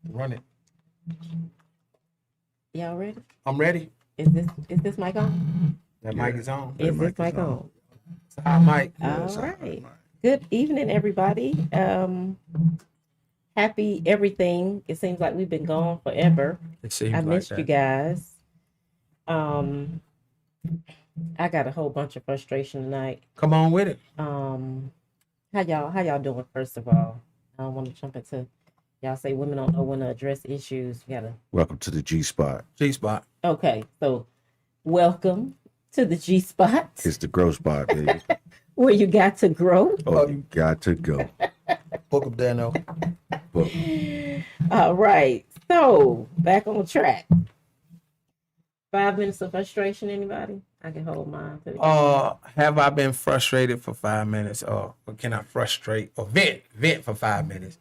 Run it. Y'all ready? I'm ready. Is this mic on? That mic is on. Is this mic on? Our mic. All right. Good evening, everybody. Happy everything. It seems like we've been gone forever. It seems I like missed that. you guys. I got a whole bunch of frustration tonight. Come on with it. How y'all doing? First of all, I don't want to jump into. Y'all say women don't know when to address issues. You gotta. Welcome to the G Spot. G spot. Okay, so welcome to the G Spot, It's the grow spot, baby. where you got to grow. Oh, you got to go. Book of Dano. Book. All right, so back on track. 5 minutes of frustration. Anybody? I can hold mine. To the Have I been frustrated for 5 minutes, or can I frustrate or vent for 5 minutes?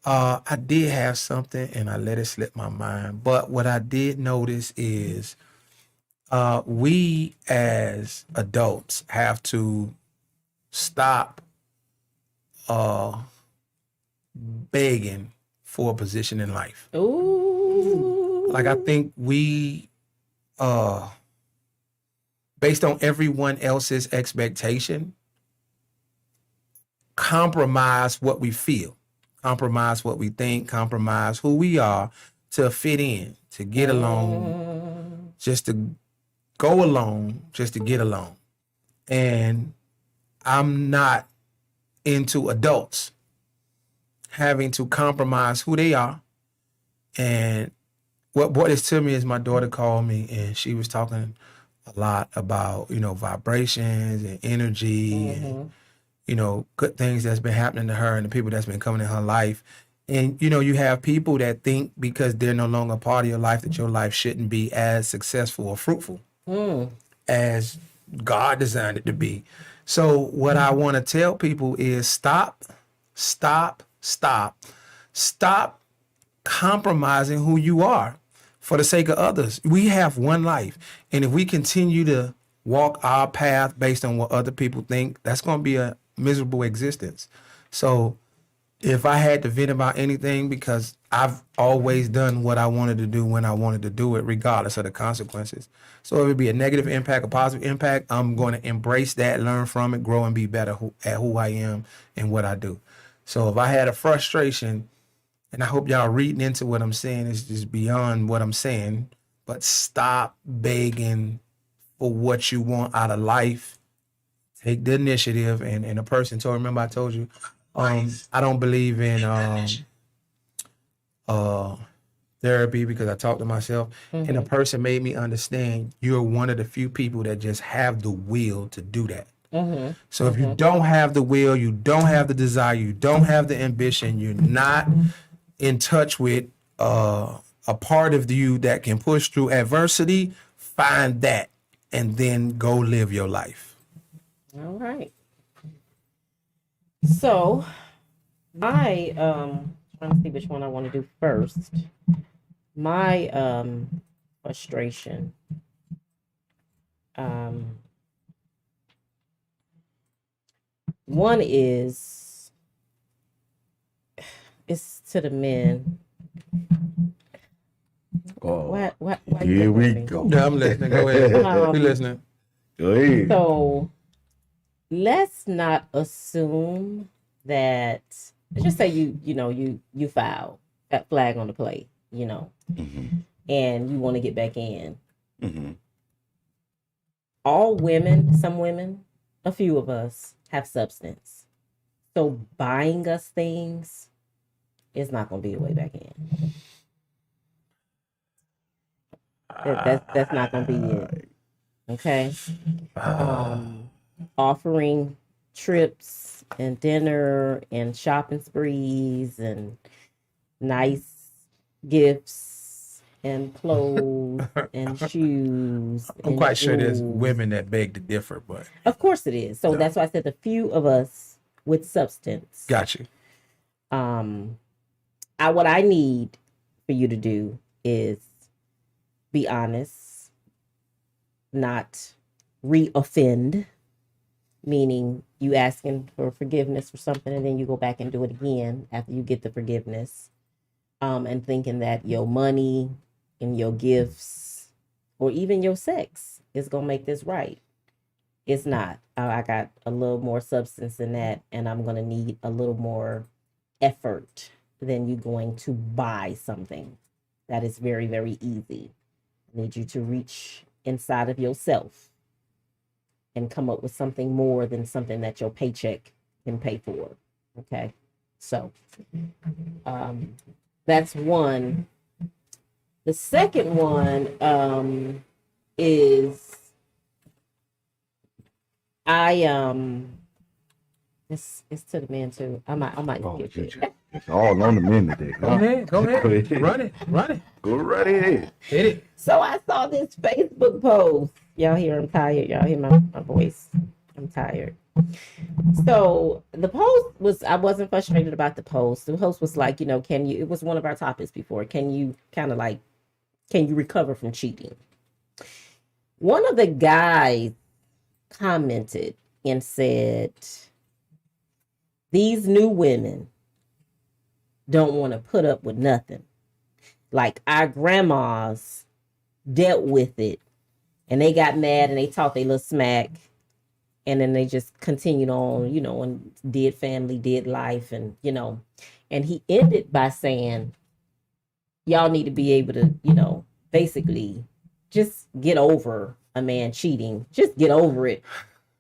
I did have something and I let it slip my mind. But what I did notice is we as adults have to stop begging for a position in life. Ooh. Like, I think we based on everyone else's expectation, compromise what we feel, compromise what we think, compromise who we are to fit in, to get along, just to go along, just to get along. And I'm not into adults having to compromise who they are. And what brought this to me is my daughter called me and she was talking a lot about, vibrations and energy and, good things that's been happening to her and the people that's been coming in her life. And, you have people that think because they're no longer a part of your life that your life shouldn't be as successful or fruitful as God designed it to be. So what I want to tell people is stop compromising who you are for the sake of others. We have one life. And if we continue to walk our path based on what other people think, that's going to be a miserable existence. So if I had to vent about anything, because I've always done what I wanted to do when I wanted to do it, regardless of the consequences. So if it be a negative impact, a positive impact, I'm going to embrace that, learn from it, grow and be better at who I am and what I do. So if I had a frustration, and I hope y'all reading into what I'm saying, it's just beyond what I'm saying, but stop begging for what you want out of life. Take the initiative. And a person told, remember I told you, I don't believe in therapy because I talk to myself. And a person made me understand you're one of the few people that just have the will to do that. So if you don't have the will, you don't have the desire, you don't have the ambition, you're not in touch with a part of you that can push through adversity, find that and then go live your life. All right. So my trying to see which one I want to do first. My frustration. One is it's to the men. Oh, Why here we looking at me? go. Yeah, I'm listening. Go ahead. We listening. Go ahead. So let's not assume that, let's just say you foul that flag on the play, and you want to get back in. All women, some women, a few of us have substance. So buying us things is not going to be the way back in. That's not going to be it. Okay. Offering trips and dinner and shopping sprees and nice gifts and clothes and shoes. I'm quite sure there's women that beg to differ, but of course it is. So that's why I said the few of us with substance. got you. What I need for you to do is be honest, not re-offend, meaning you asking for forgiveness for something and then you go back and do it again after you get the forgiveness. and thinking that your money and your gifts or even your sex is going to make this right. It's not. I got a little more substance in that, and I'm going to need a little more effort than you going to buy something that is very, very easy. I need you to reach inside of yourself and come up with something more than something that your paycheck can pay for. Okay. So that's one. The second one is it's to the man too. I might Oh, get it. it's all on the men today. Go ahead. Run it. Go right ahead. Hit it. So I saw this Facebook post. Y'all hear I'm tired. Y'all hear my voice. I'm tired. So the post was, I wasn't frustrated about the post. The post was like, can you, it was one of our topics before. Can you recover from cheating? One of the guys commented and said, these new women don't want to put up with nothing. Like our grandmas dealt with it and they got mad and they talked a little smack and then they just continued on, and did family, did life, and and he ended by saying, y'all need to be able to, basically just get over a man cheating. Just get over it.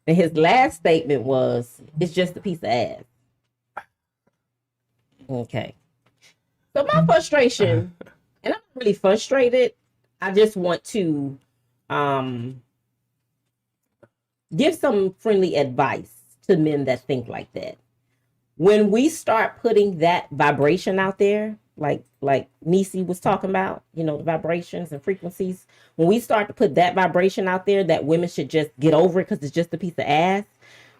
And his last statement was, it's just a piece of ass. Okay. So my frustration, and I'm really frustrated, I just want to give some friendly advice to men that think like that. When we start putting that vibration out there, like Nisi was talking about, the vibrations and frequencies, when we start to put that vibration out there that women should just get over it because it's just a piece of ass,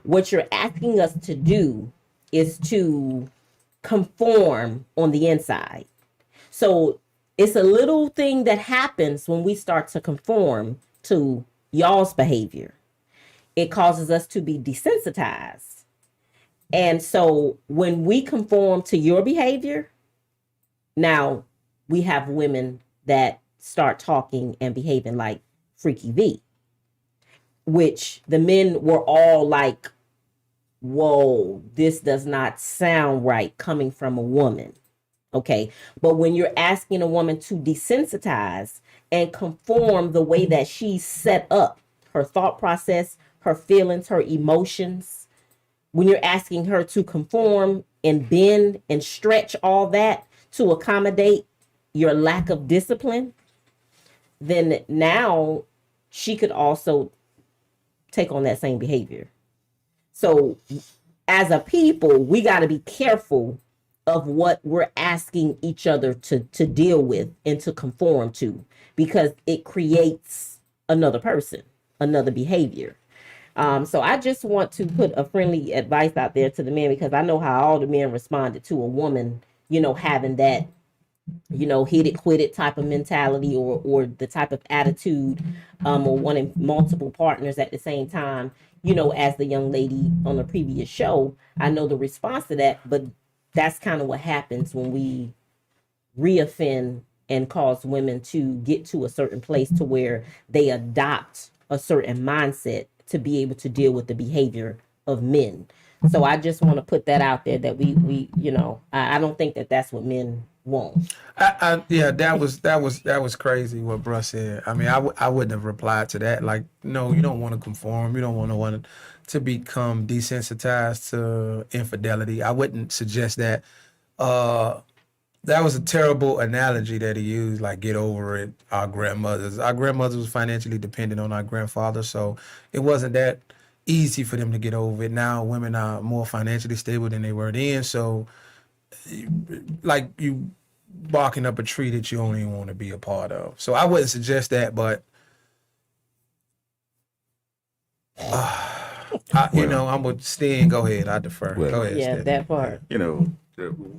what you're asking us to do is to conform on the inside. So it's a little thing that happens when we start to conform to y'all's behavior. It causes us to be desensitized. And so when we conform to your behavior, now we have women that start talking and behaving like Freaky V, which the men were all like, whoa, this does not sound right coming from a woman. Okay. But when you're asking a woman to desensitize and conform the way that she's set up, her thought process, her feelings, her emotions, when you're asking her to conform and bend and stretch all that to accommodate your lack of discipline, then now she could also take on that same behavior. So as a people, we got to be careful of what we're asking each other to deal with and to conform to, because it creates another person, another behavior. So I just want to put a friendly advice out there to the men, because I know how all the men responded to a woman, having that, hit it, quit it type of mentality, or the type of attitude, or wanting multiple partners at the same time, as the young lady on the previous show. I know the response to that, but that's kind of what happens when we reoffend and cause women to get to a certain place to where they adopt a certain mindset to be able to deal with the behavior of men. So I just want to put that out there that we I don't think that that's what men want. Yeah, that was crazy what Bruh said. I mean, I wouldn't have replied to that. Like, no, you don't want to conform. You don't want to become desensitized to infidelity. I wouldn't suggest that. That was a terrible analogy that he used, like get over it. Our grandmothers was financially dependent on our grandfather, so it wasn't that easy for them to get over it. Now women are more financially stable than they were then, so like you barking up a tree that you don't even want to be a part of. So I wouldn't suggest that, but I'm with Stan. Go ahead, I defer. Well, Go ahead. Yeah, Stan. that part.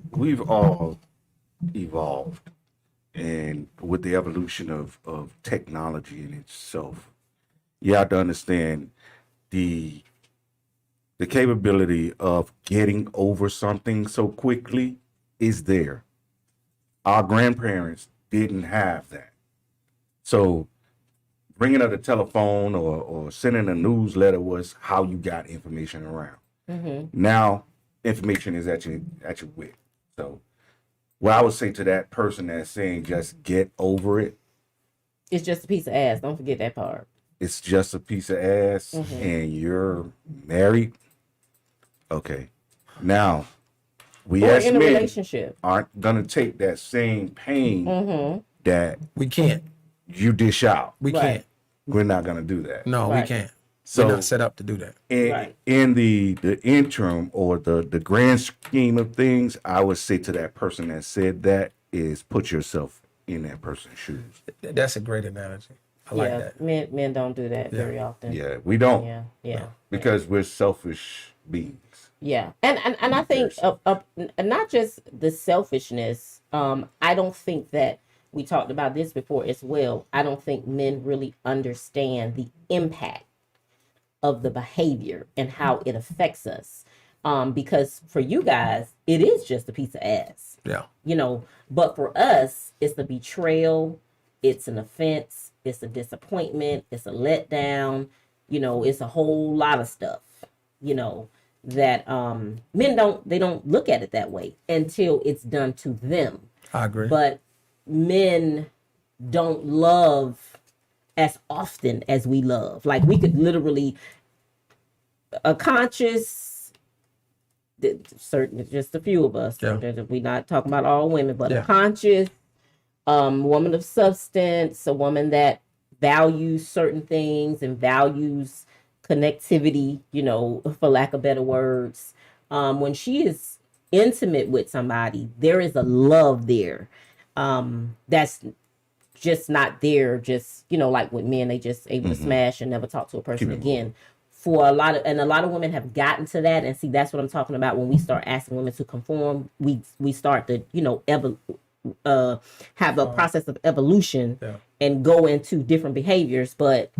We've all evolved, and with the evolution of technology in itself, you have to understand the capability of getting over something so quickly is there. Our grandparents didn't have that. So bringing up the telephone or sending a newsletter was how you got information around. Now information is at your wit. So what I would say to that person that's saying just get over it, It's just a piece of ass. Don't forget that part. it's just a piece of ass and you're married. Okay. Now we Or as in a men relationship. aren't gonna take that same pain that We can't. you dish out. We Right. can't. We're not gonna do that. No, Right. we can't. So We're not set up to do that. in, Right. in the interim or the grand scheme of things, I would say to that person that said that is put yourself in that person's shoes. That's a great analogy. I like Yeah, that. men don't do that very often. Yeah, we don't Yeah. because we're selfish beings. Yeah, and I think not just the selfishness. I don't think that we talked about this before as well. I don't think men really understand the impact of the behavior and how it affects us. Because for you guys, it is just a piece of ass, Yeah. But for us, it's the betrayal, it's an offense, it's a disappointment, it's a letdown. It's a whole lot of stuff. That men don't look at it that way until it's done to them. I agree. But men don't love as often as we love. Like we could literally a conscious certain just a few of us. Yeah. We're not talking about all women, but Yeah. a conscious woman of substance, a woman that values certain things and values connectivity, for lack of better words. When she is intimate with somebody, there is a love there. That's just not there. Just, like with men, they just able to smash and never talk to a person again. For a lot of women have gotten to that. And see, that's what I'm talking about. When we start asking women to conform, we start to, have a process of evolution and go into different behaviors. But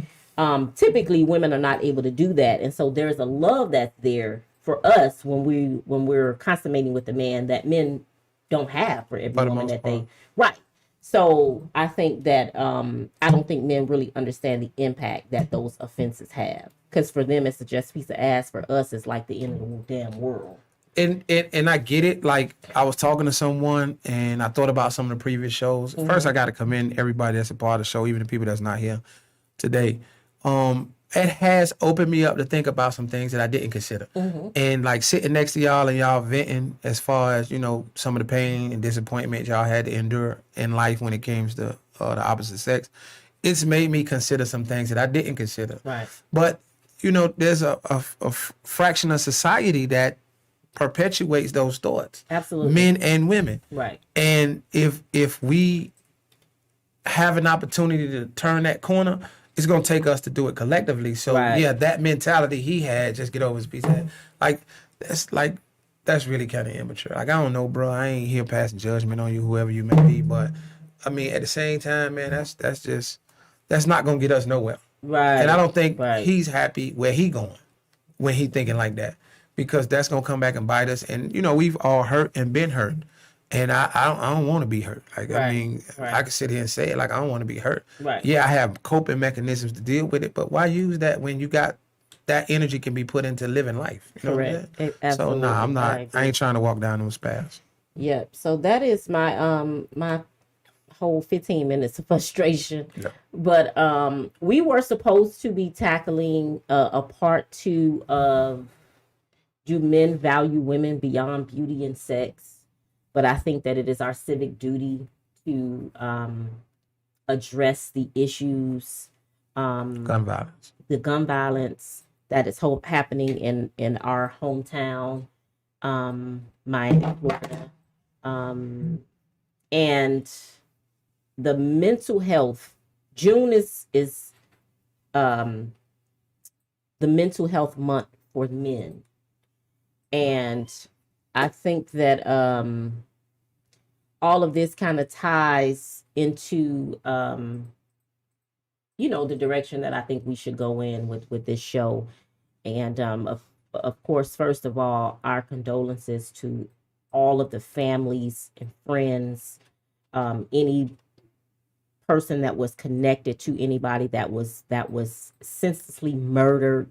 typically women are not able to do that. And so there's a love that's there for us when we're consummating with a man that men don't have for every woman that they right. So I think that I don't think men really understand the impact that those offenses have. Because for them it's just a piece of ass. For us it's like the end of the damn world. And I get it. Like I was talking to someone and I thought about some of the previous shows. First, I got to commend everybody that's a part of the show, even the people that's not here today. It has opened me up to think about some things that I didn't consider. And like sitting next to y'all and y'all venting as far as, some of the pain and disappointment y'all had to endure in life when it came to the opposite sex, it's made me consider some things that I didn't consider. Right. But, there's a fraction of society that perpetuates those thoughts. Absolutely. Men and women. Right. And if we have an opportunity to turn that corner, it's gonna take us to do it collectively. So Right. yeah, that mentality he had, just get over his piece of head. That's really kind of immature. Like I don't know, bro. I ain't here passing judgment on you, whoever you may be. But I mean, at the same time, man, that's not gonna get us nowhere. Right. And I don't think Right. he's happy where he going when he thinking like that, because that's gonna come back and bite us. And we've all hurt and been hurt, and I don't want to be hurt. Like I Right. mean, Right. I can sit here and say it like I don't want to be hurt. Right. Yeah, I have coping mechanisms to deal with it, but why use that when you got that energy can be put into living life? You know what I'm Correct. saying? So Absolutely. nah, I'm not. I I ain't trying to walk down those paths. Yep. So that is my my whole 15 minutes of frustration. Yeah. But we were supposed to be tackling a part 2 of do men value women beyond beauty and sex? But I think that it is our civic duty to address the issues, Gun violence. the gun violence that is happening in our hometown, Miami, Florida, and the mental health. June is the mental health month for men, and I think that all of this kind of ties into the direction that I think we should go in with this show. And of course, first of all, our condolences to all of the families and friends any person that was connected to anybody that was senselessly murdered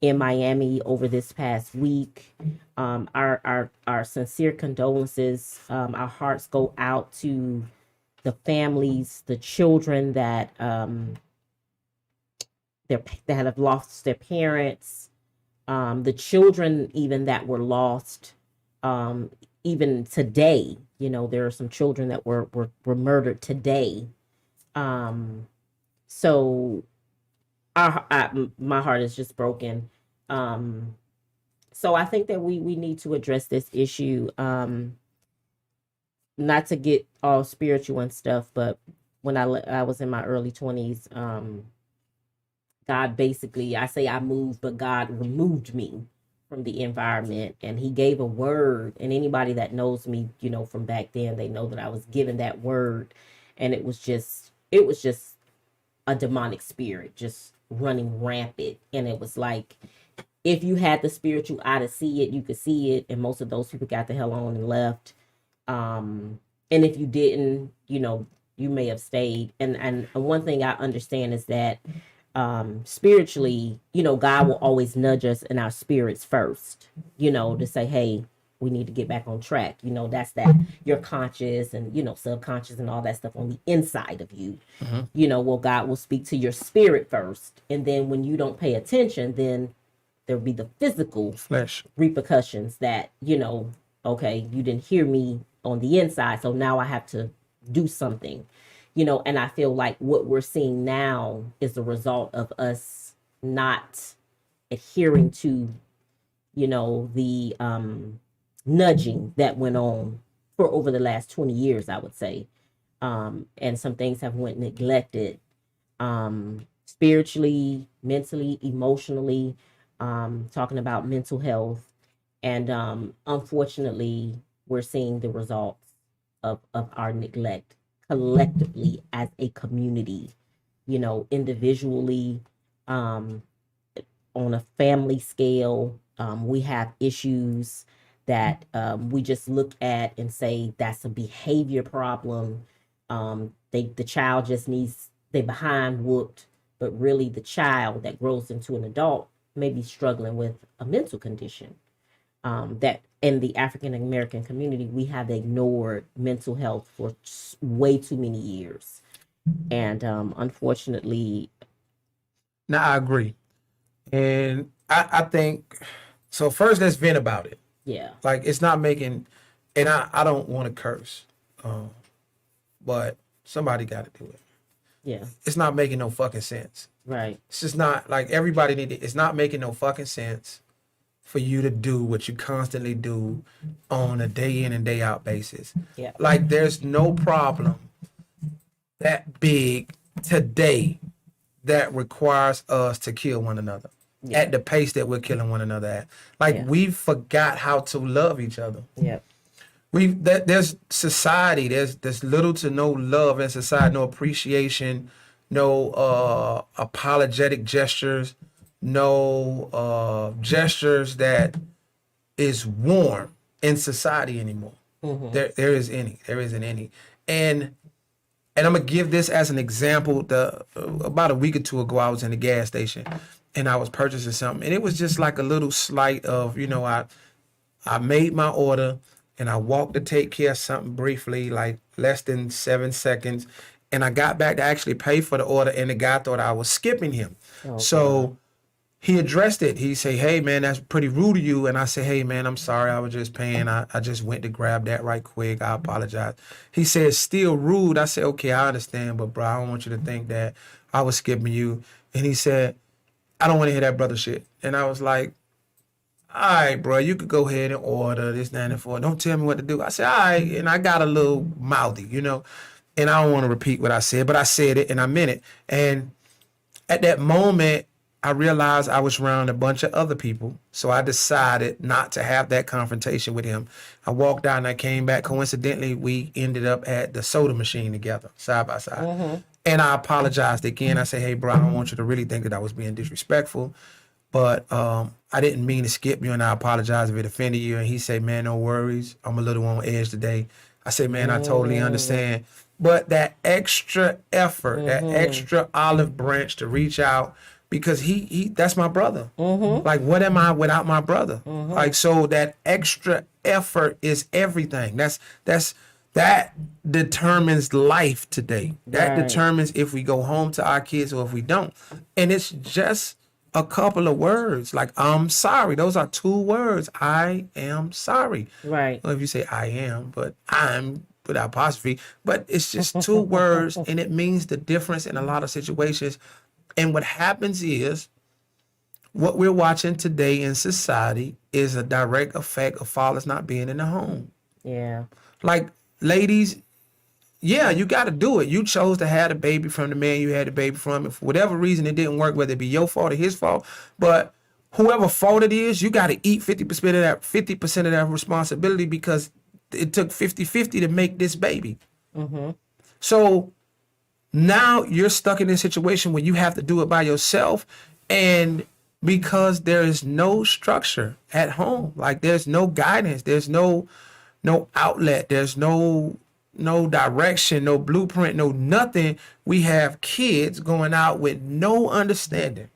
in Miami over this past week. Our sincere condolences. Our hearts go out to the families, the children that that have lost their parents, the children even that were lost. Even today, there are some children that were murdered today. So my heart is just broken. So I think that we need to address this issue. Not to get all spiritual and stuff, but when I was in my early 20s, God basically, I say I moved, but God removed me from the environment, and he gave a word. And anybody that knows me, from back then, they know that I was given that word, and it was just a demonic spirit just running rampant. And it was like, if you had the spiritual eye to see it, you could see it. And most of those people got the hell on and left. And if you didn't, you may have stayed. And one thing I understand is that spiritually, God will always nudge us in our spirits first, to say, hey, we need to get back on track. That's that your conscious and, subconscious and all that stuff on the inside of you. Well, God will speak to your spirit first. And then when you don't pay attention, then there'll be the physical flesh repercussions that, okay, you didn't hear me on the inside. So now I have to do something. And I feel like what we're seeing now is the result of us not adhering to, the nudging that went on for over the last 20 years, I would say. And some things have went neglected, spiritually, mentally, emotionally, talking about mental health. And unfortunately, we're seeing the results of our neglect collectively as a community, individually, on a family scale. We have issues that we just look at and say that's a behavior problem. The child just needs their behind whooped, but really the child that grows into an adult may be struggling with a mental condition. That in the African American community, we have ignored mental health for way too many years. And unfortunately. Now, I agree. And I think, so first let's vent about it. Yeah. Like, it's not making, and I don't want to curse, but somebody got to do it. Yeah. It's not making no fucking sense. Right. It's just not, like, everybody it's not making no fucking sense for you to do what you constantly do on a day in and day out basis. Yeah. Like, there's no problem that big today that requires us to kill one another at the pace that we're killing one another at. Like, we forgot how to love each other. Yeah. There's society, there's little to no love in society, no appreciation, no apologetic gestures, no gestures that is warm in society anymore. There isn't any. And I'm gonna give this as an example. About a week or two ago, I was in the gas station and I was purchasing something, and it was just like a little slight of, I made my order and I walked to take care of something briefly, like less than 7 seconds, and I got back to actually pay for the order, and the guy thought I was skipping him. Oh, so he addressed it. He said, hey, man, that's pretty rude of you. And I said, hey, man, I'm sorry. I was just paying. I just went to grab that right quick. I apologize. He said, still rude. I said, okay, I understand. But, bro, I don't want you to think that I was skipping you. And he said, I don't want to hear that brother shit. And I was like, all right, bro, you could go ahead and order this, that, and four. Don't tell me what to do. I said, all right. And I got a little mouthy, and I don't want to repeat what I said, but I said it and I meant it. And at that moment, I realized I was around a bunch of other people, so I decided not to have that confrontation with him. I walked out and I came back. Coincidentally, we ended up at the soda machine together, side by side. Mm-hmm. And I apologized again. I said, hey, bro, I don't want you to really think that I was being disrespectful, but I didn't mean to skip you, and I apologize if it offended you. And he said, man, no worries. I'm a little on edge today. I say, man, I totally understand. But that extra effort, that extra olive branch to reach out, because he that's my brother. Like, what am I without my brother? Like, so that extra effort is everything. That determines life today. That Right. determines if we go home to our kids or if we don't. And it's just a couple of words. Like, I'm sorry. Those are 2 words. I am sorry. Right. Well, if you say I am, but I'm with apostrophe, but it's just 2 words, and it means the difference in a lot of situations. And what happens is, what we're watching today in society is a direct effect of fathers not being in the home. Yeah. Like, ladies, yeah, you got to do it. You chose to have a baby from the man you had the baby from. If for whatever reason it didn't work, whether it be your fault or his fault, but whoever fault it is, you got to eat 50% of that 50% of that responsibility, because it took 50-50 to make this baby. So now you're stuck in this situation where you have to do it by yourself, and because there is no structure at home, like there's no guidance, there's no outlet, there's no direction, no blueprint, no nothing. We have kids going out with no understanding,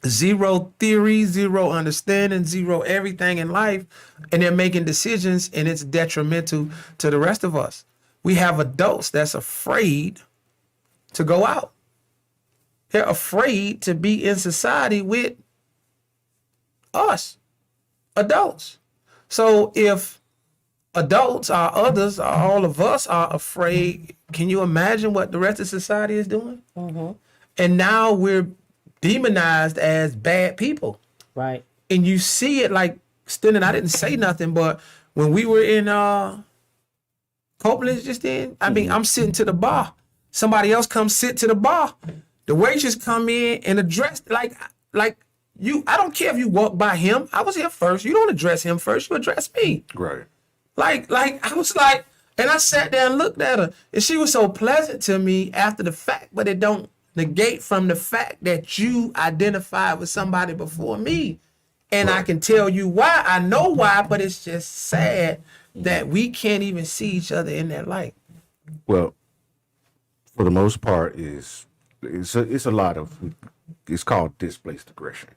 zero theory, zero understanding, zero everything in life, and they're making decisions, and it's detrimental to the rest of us. We have adults that's afraid to go out. They're afraid to be in society with us, adults. So if adults are others, or all of us are afraid, can you imagine what the rest of society is doing? And now we're demonized as bad people. Right. And you see it, like, Stin, I didn't say nothing, but when we were in Copeland just then, I mean, I'm sitting to the bar. Somebody else comes sit to the bar. The waitress come in and address, like you. I don't care if you walk by him. I was here first. You don't address him first. You address me. Right. Like I was like, and I sat there and looked at her, and she was so pleasant to me after the fact, but it don't negate from the fact that you identified with somebody before me. And I can tell you why. I know why, but it's just sad that we can't even see each other in that light. Well, for the most part, it's a lot of, it's called displaced aggression,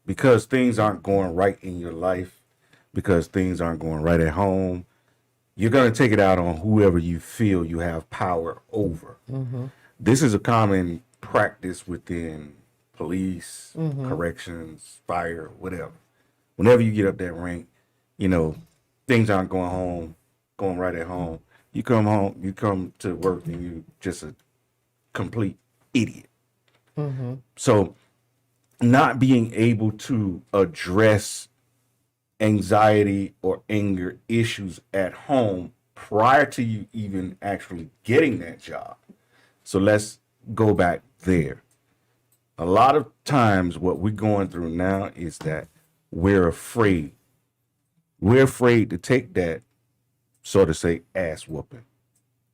because things aren't going right in your life, because things aren't going right at home. You're going to take it out on whoever you feel you have power over. This is a common practice within police, corrections, fire, whatever. Whenever you get up that rank, things aren't going right at home. You come home, you come to work, and you just a complete idiot. So not being able to address anxiety or anger issues at home prior to you even actually getting that job. So let's go back there. A lot of times what we're going through now is that we're afraid. We're afraid to take that, so to say, ass whooping,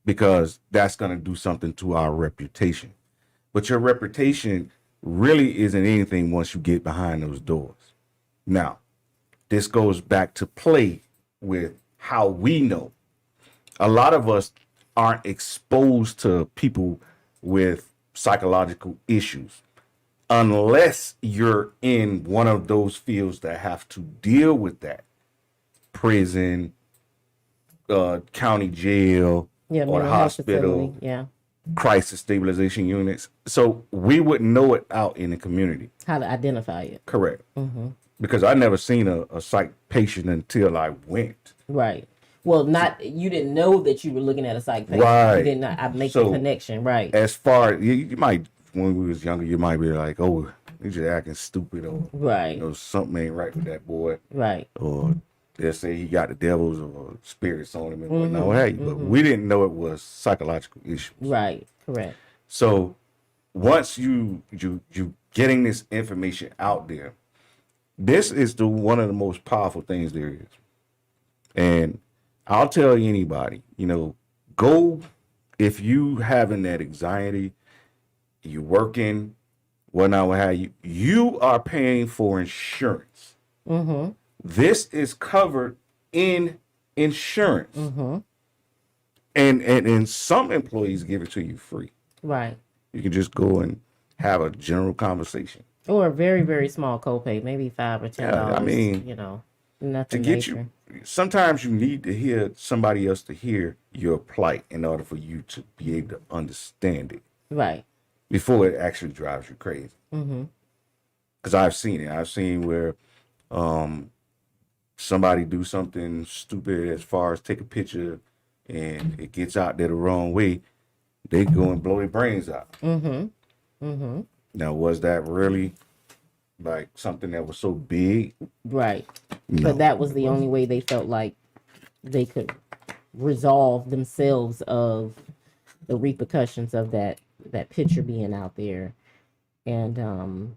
because that's going to do something to our reputation. But your reputation really isn't anything once you get behind those doors. Now, this goes back to play with how we know. A lot of us aren't exposed to people with psychological issues unless you're in one of those fields that have to deal with that. Prison, county jail, or mental the health hospital, facility. Yeah. crisis stabilization units. So we wouldn't know it out in the community. How to identify it. Correct. Because I never seen a psych patient until I went. Right. Well, you didn't know that you were looking at a psych patient. Right. You did not make So, the connection. Right. As far you might, when we was younger, you might be like, oh, he's just acting stupid, or Right. something ain't right with that boy, Right. or they'll say he got the devils or spirits on him and whatnot. What have you. But we didn't know it was psychological issues. Right. Correct. So once you getting this information out there, this is one of the most powerful things there is. And I'll tell anybody, go, if you having that anxiety, you working, whatnot, what have you, you are paying for insurance. This is covered in insurance. And some employees give it to you free. Right. You can just go and have a general conversation. Or a very, very small copay, maybe $5 or $10. Yeah, I mean, you know, To nothing get major. you, sometimes you need to hear somebody else to hear your plight in order for you to be able to understand it Right. before it actually drives you crazy. Because I've seen it. I've seen where somebody do something stupid as far as take a picture and it gets out there the wrong way. They go and blow their brains out. Now, was that really like something that was so big? Right. No. But that was the only way they felt like they could resolve themselves of the repercussions of that picture being out there. And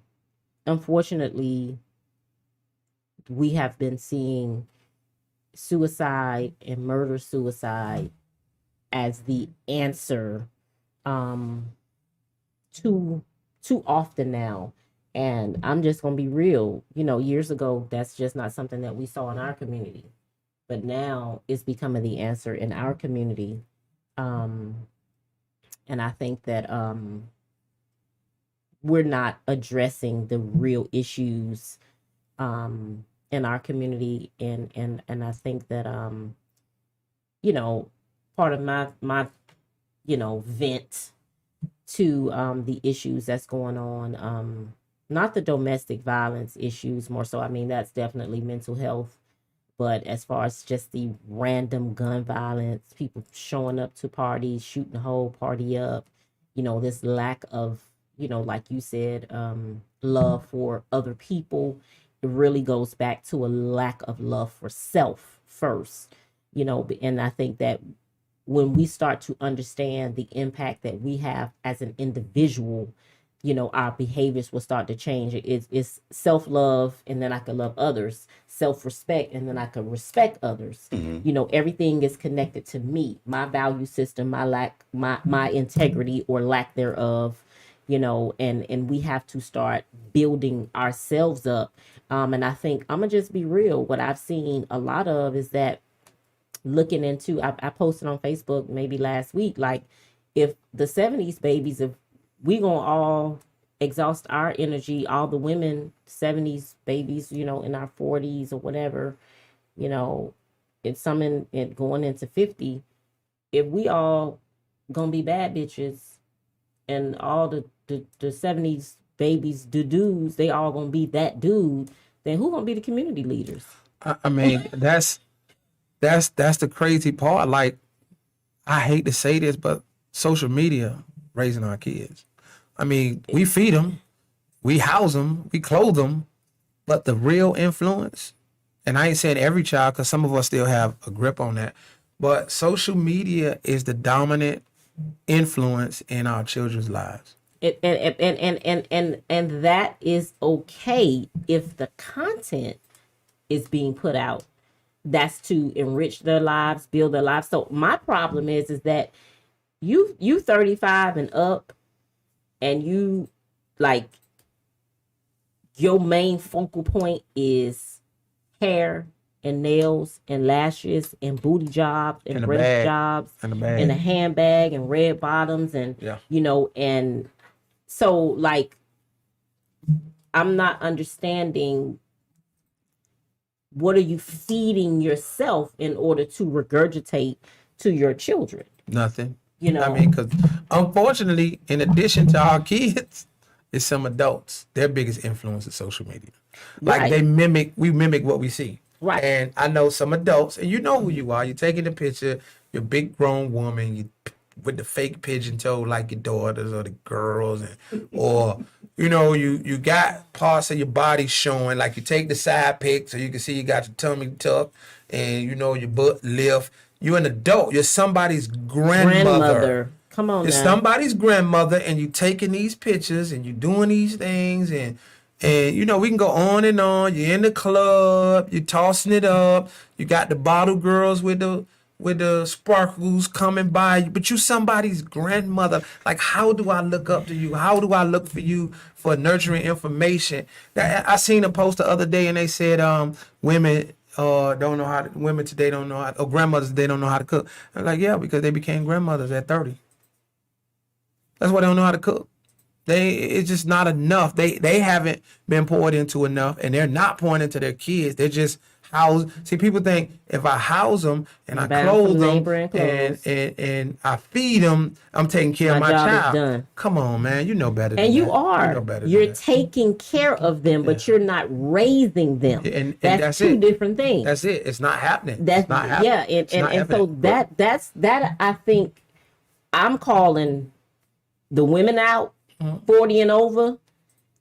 unfortunately, we have been seeing suicide and murder suicide as the answer too often now. And I'm just going to be real. You know, years ago, that's just not something that we saw in our community. But now it's becoming the answer in our community. And I think that we're not addressing the real issues in our community. And I think that, you know, part of my you know, vent to the issues that's going on, not the domestic violence issues more so. I mean, that's definitely mental health. But as far as just the random gun violence, people showing up to parties, shooting the whole party up, you know, this lack of, you know, like you said, love for other people, it really goes back to a lack of love for self first, you know. And I think that when we start to understand the impact that we have as an individual, you know, our behaviors will start to change. It's self-love, and then I can love others. Self-respect, and then I can respect others. You know, everything is connected to me, my value system, my integrity or lack thereof, you know, and we have to start building ourselves up. And I think I'm gonna just be real. What I've seen a lot of is that looking into, I posted on Facebook maybe last week, like, if the 70s babies, if we gonna all exhaust our energy, all the women 70s babies, you know, in our 40s or whatever, you know, it's some in going into 50, if we all gonna be bad bitches and all the 70s babies, the dudes, they all gonna be that dude, then who gonna be the community leaders? I mean, that's the crazy part. Like, I hate to say this, but social media raising our kids. I mean, we feed them, we house them, we clothe them, but the real influence, and I ain't saying every child, because some of us still have a grip on that, but social media is the dominant influence in our children's lives. And that is okay if the content is being put out. That's to enrich their lives, build their lives. So my problem is that you 35 and up, and you, like, your main focal point is hair and nails and lashes and booty jobs and breast jobs and a handbag and red bottoms and you know, and so, like, I'm not understanding, what are you feeding yourself in order to regurgitate to your children? Nothing. You know, I mean, because unfortunately, in addition to our kids, it's some adults. Their biggest influence is social media. Like, we mimic what we see. Right. And I know some adults, and you know who you are. You're taking the picture, you're a big grown woman, you with the fake pigeon toe like your daughters or the girls, and or you know, you got parts of your body showing, like you take the side pic so you can see you got your tummy tucked and you know your butt lift. You're an adult. You're somebody's grandmother. Come on, you're now. somebody's grandmother, and you taking these pictures and you doing these things, and you know, we can go on and on. You're in the club, you're tossing it up. You got the bottle girls with the sparkles coming by you, but you somebody's grandmother. Like, how do I look up to you? How do I look for you for nurturing information? I seen a post the other day, and they said women don't know how to, women today don't know how, or grandmothers today don't know how to cook. I'm like, yeah, because they became grandmothers at 30. That's why they don't know how to cook. It's just not enough. They haven't been poured into enough, and they're not pouring into their kids. They're just house. See, people think if I house them and I Bound clothe for them labor and clothes. and I feed them, I'm taking care of My my job is child. done. Come on, man, you know better. And than you that. are. You know better. You're than that. taking care of them, but you're not raising them. And that's that's two it. different things. That's it. It's not happening. That's it's not happening. yeah, It's not and so evident. that I think I'm calling the women out, 40 and over.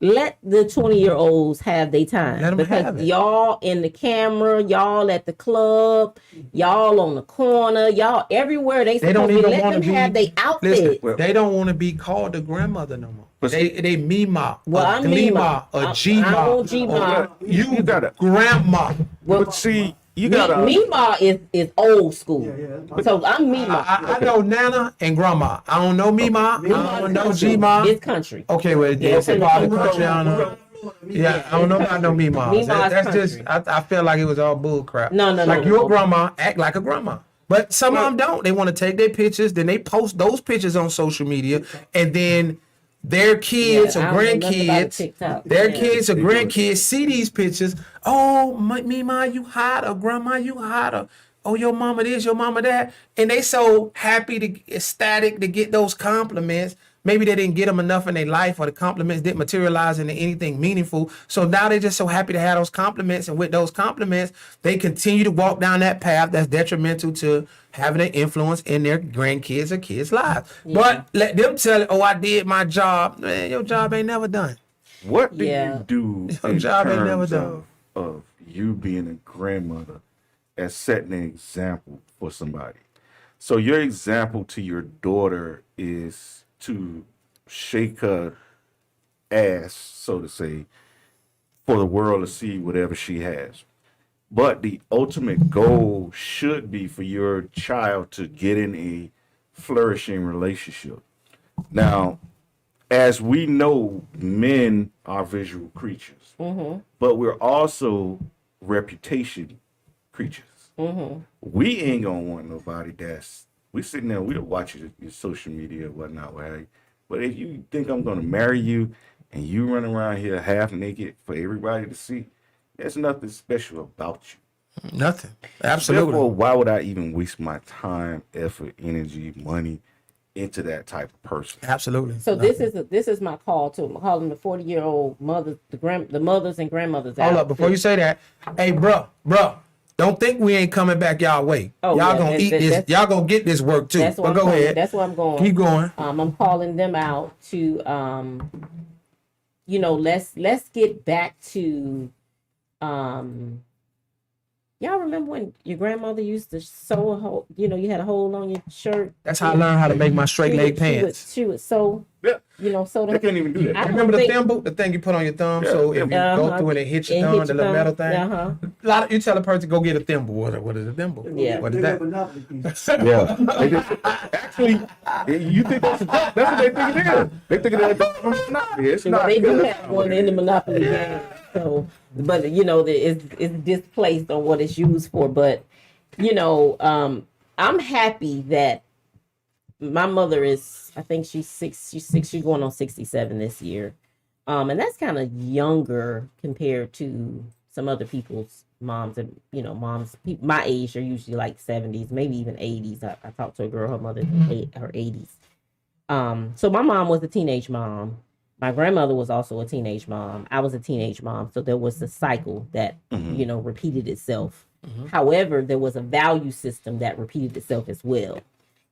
Let the 20-year-olds have their time. Let 'em because have it. y'all in the camera, y'all at the club, y'all on the corner, y'all everywhere. They They don't supposed to even let want them to be. have their outfit. Listen, they don't want to be called a grandmother no more. But They Mima, Well, a I'm Glima, Mima. a I'm Gma. on Gma. You gotta- grandma. Well, But see, you gotta. Mima is old school. So I'm Mima. I know Nana and Grandma. I don't know Mima. I don't know Gma. It's country. Okay, well, it's a part of the country. I don't know. Yeah, I don't know about no Mima. Mima's That's just. country. I feel like it was all bull crap. No. Like your grandma act like a grandma. But some of them don't. They want to take their pictures, then they post those pictures on social media, and then their kids Yeah, or I don't know nothing about grandkids, TikTok. their Yeah. kids or grandkids see these pictures. Oh, Mima, you hot, or grandma, you hot, or oh, your mama this, your mama that, and they so happy to ecstatic to get those compliments. Maybe they didn't get them enough in their life, or the compliments didn't materialize into anything meaningful. So now they're just so happy to have those compliments, and with those compliments, they continue to walk down that path that's detrimental to having an influence in their grandkids or kids' lives. But let them tell it, oh, I did my job. Man, your job ain't never done. What do Yeah. you do Your in job ain't never terms done. of you being a grandmother as setting an example for somebody? So your example to your daughter is to shake her ass, so to say, for the world to see whatever she has. But the ultimate goal should be for your child to get in a flourishing relationship. Now, as we know, men are visual creatures, but we're also reputation creatures. We ain't gonna want nobody we sitting there, we'll watch your social media and whatnot, right? But if you think I'm gonna marry you and you run around here half naked for everybody to see, there's nothing special about you. Nothing. Absolutely. Therefore, why would I even waste my time, effort, energy, money into that type of person? Absolutely. So this is my call to them. I'm calling the 40-year-old mothers, the mothers and grandmothers out. Hold up, before you say that, hey, bro, don't think we ain't coming back y'all way. Oh, y'all yeah, gonna eat this. that's- Y'all gonna get this work too. That's But what I'm go going. ahead. That's where I'm going. Keep going. I'm calling them out to let's get back to y'all remember when your grandmother used to sew a hole, you had a hole on your shirt? That's how I learned how to make my straight leg pants. She would sew, Yeah, sew they can't even do that. I don't Remember the think- thimble, the thing you put on your thumb, Yeah, so if you thimble. go through it and hit your And thumb, hit the your little metal thumb. thing. You tell a person to go get a thimble. What is a thimble? Yeah. What is that? Yeah. Actually, you think that's what they think it is. They think it is. It's not. They do have one in the Monopoly game. So, but it's displaced on what it's used for. But I'm happy that my mother is. I think she's 6. She's going on 67 this year, and that's kind of younger compared to some other people's moms. And moms my age are usually like 70s, maybe even 80s. I talked to a girl, her mother's in her 80s. So my mom was a teenage mom. My grandmother was also a teenage mom. I was a teenage mom. So there was a cycle that, repeated itself. However, there was a value system that repeated itself as well.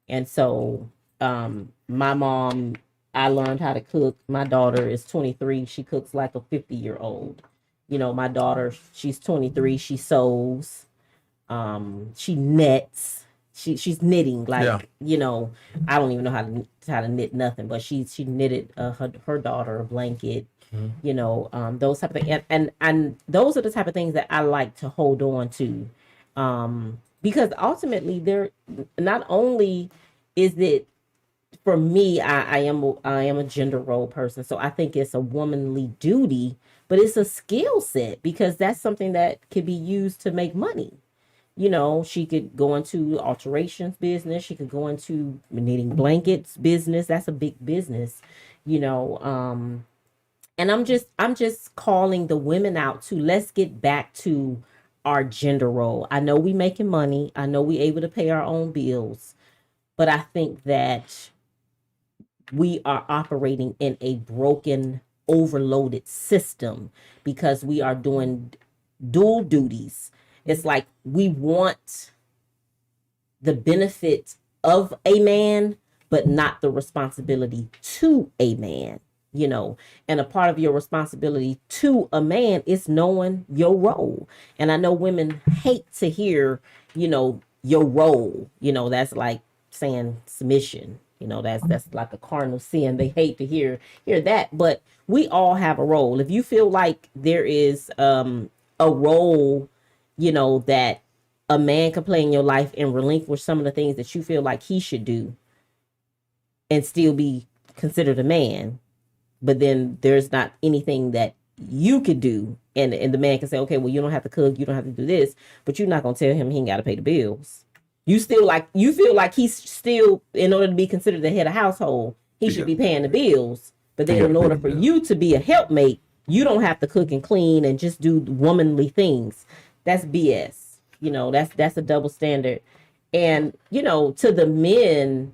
And so my mom, I learned how to cook. My daughter is 23. She cooks like a 50-year-old. My daughter, she's 23. She sews. She knits. She's knitting, like, I don't even know how to knit nothing, but she knitted her daughter a blanket, those type of things. And those are the type of things that I like to hold on to. Because ultimately they're not only is it for me, I am a gender role person. So I think it's a womanly duty but it's a skill set because that's something that could be used to make money. She could go into alterations business. She could go into knitting blankets business. That's a big business, and I'm just calling the women out to let's get back to our gender role. I know we making money. I know we able to pay our own bills, but I think that we are operating in a broken, overloaded system because we are doing dual duties. It's like we want the benefit of a man, but not the responsibility to a man, And a part of your responsibility to a man is knowing your role. And I know women hate to hear, your role. That's like saying submission. That's like a cardinal sin. They hate to hear that. But we all have a role. If you feel like there is a role, that a man can play in your life and relinquish some of the things that you feel like he should do and still be considered a man, but then there's not anything that you could do, and the man can say, okay, well, you don't have to cook, you don't have to do this, but you're not gonna tell him he ain't got to pay the bills. You feel like he's still, in order to be considered the head of household, he should be paying the bills. But then in order for you to be a helpmate, you don't have to cook and clean and just do womanly things. That's BS. That's a double standard. And, to the men,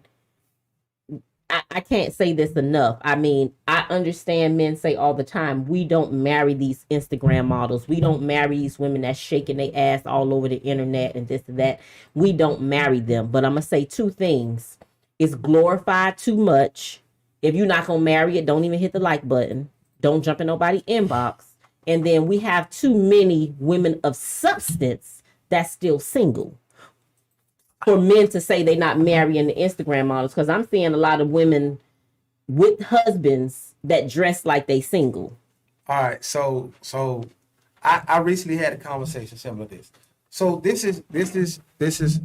I can't say this enough. I mean, I understand men say all the time, we don't marry these Instagram models. We don't marry these women that's shaking their ass all over the internet and this and that. We don't marry them. But I'm going to say two things. It's glorified too much. If you're not going to marry it, don't even hit the like button. Don't jump in nobody's inbox. And then we have too many women of substance that's still single. For men to say they're not marrying the Instagram models, because I'm seeing a lot of women with husbands that dress like they single. All right, so I recently had a conversation similar to this. So this is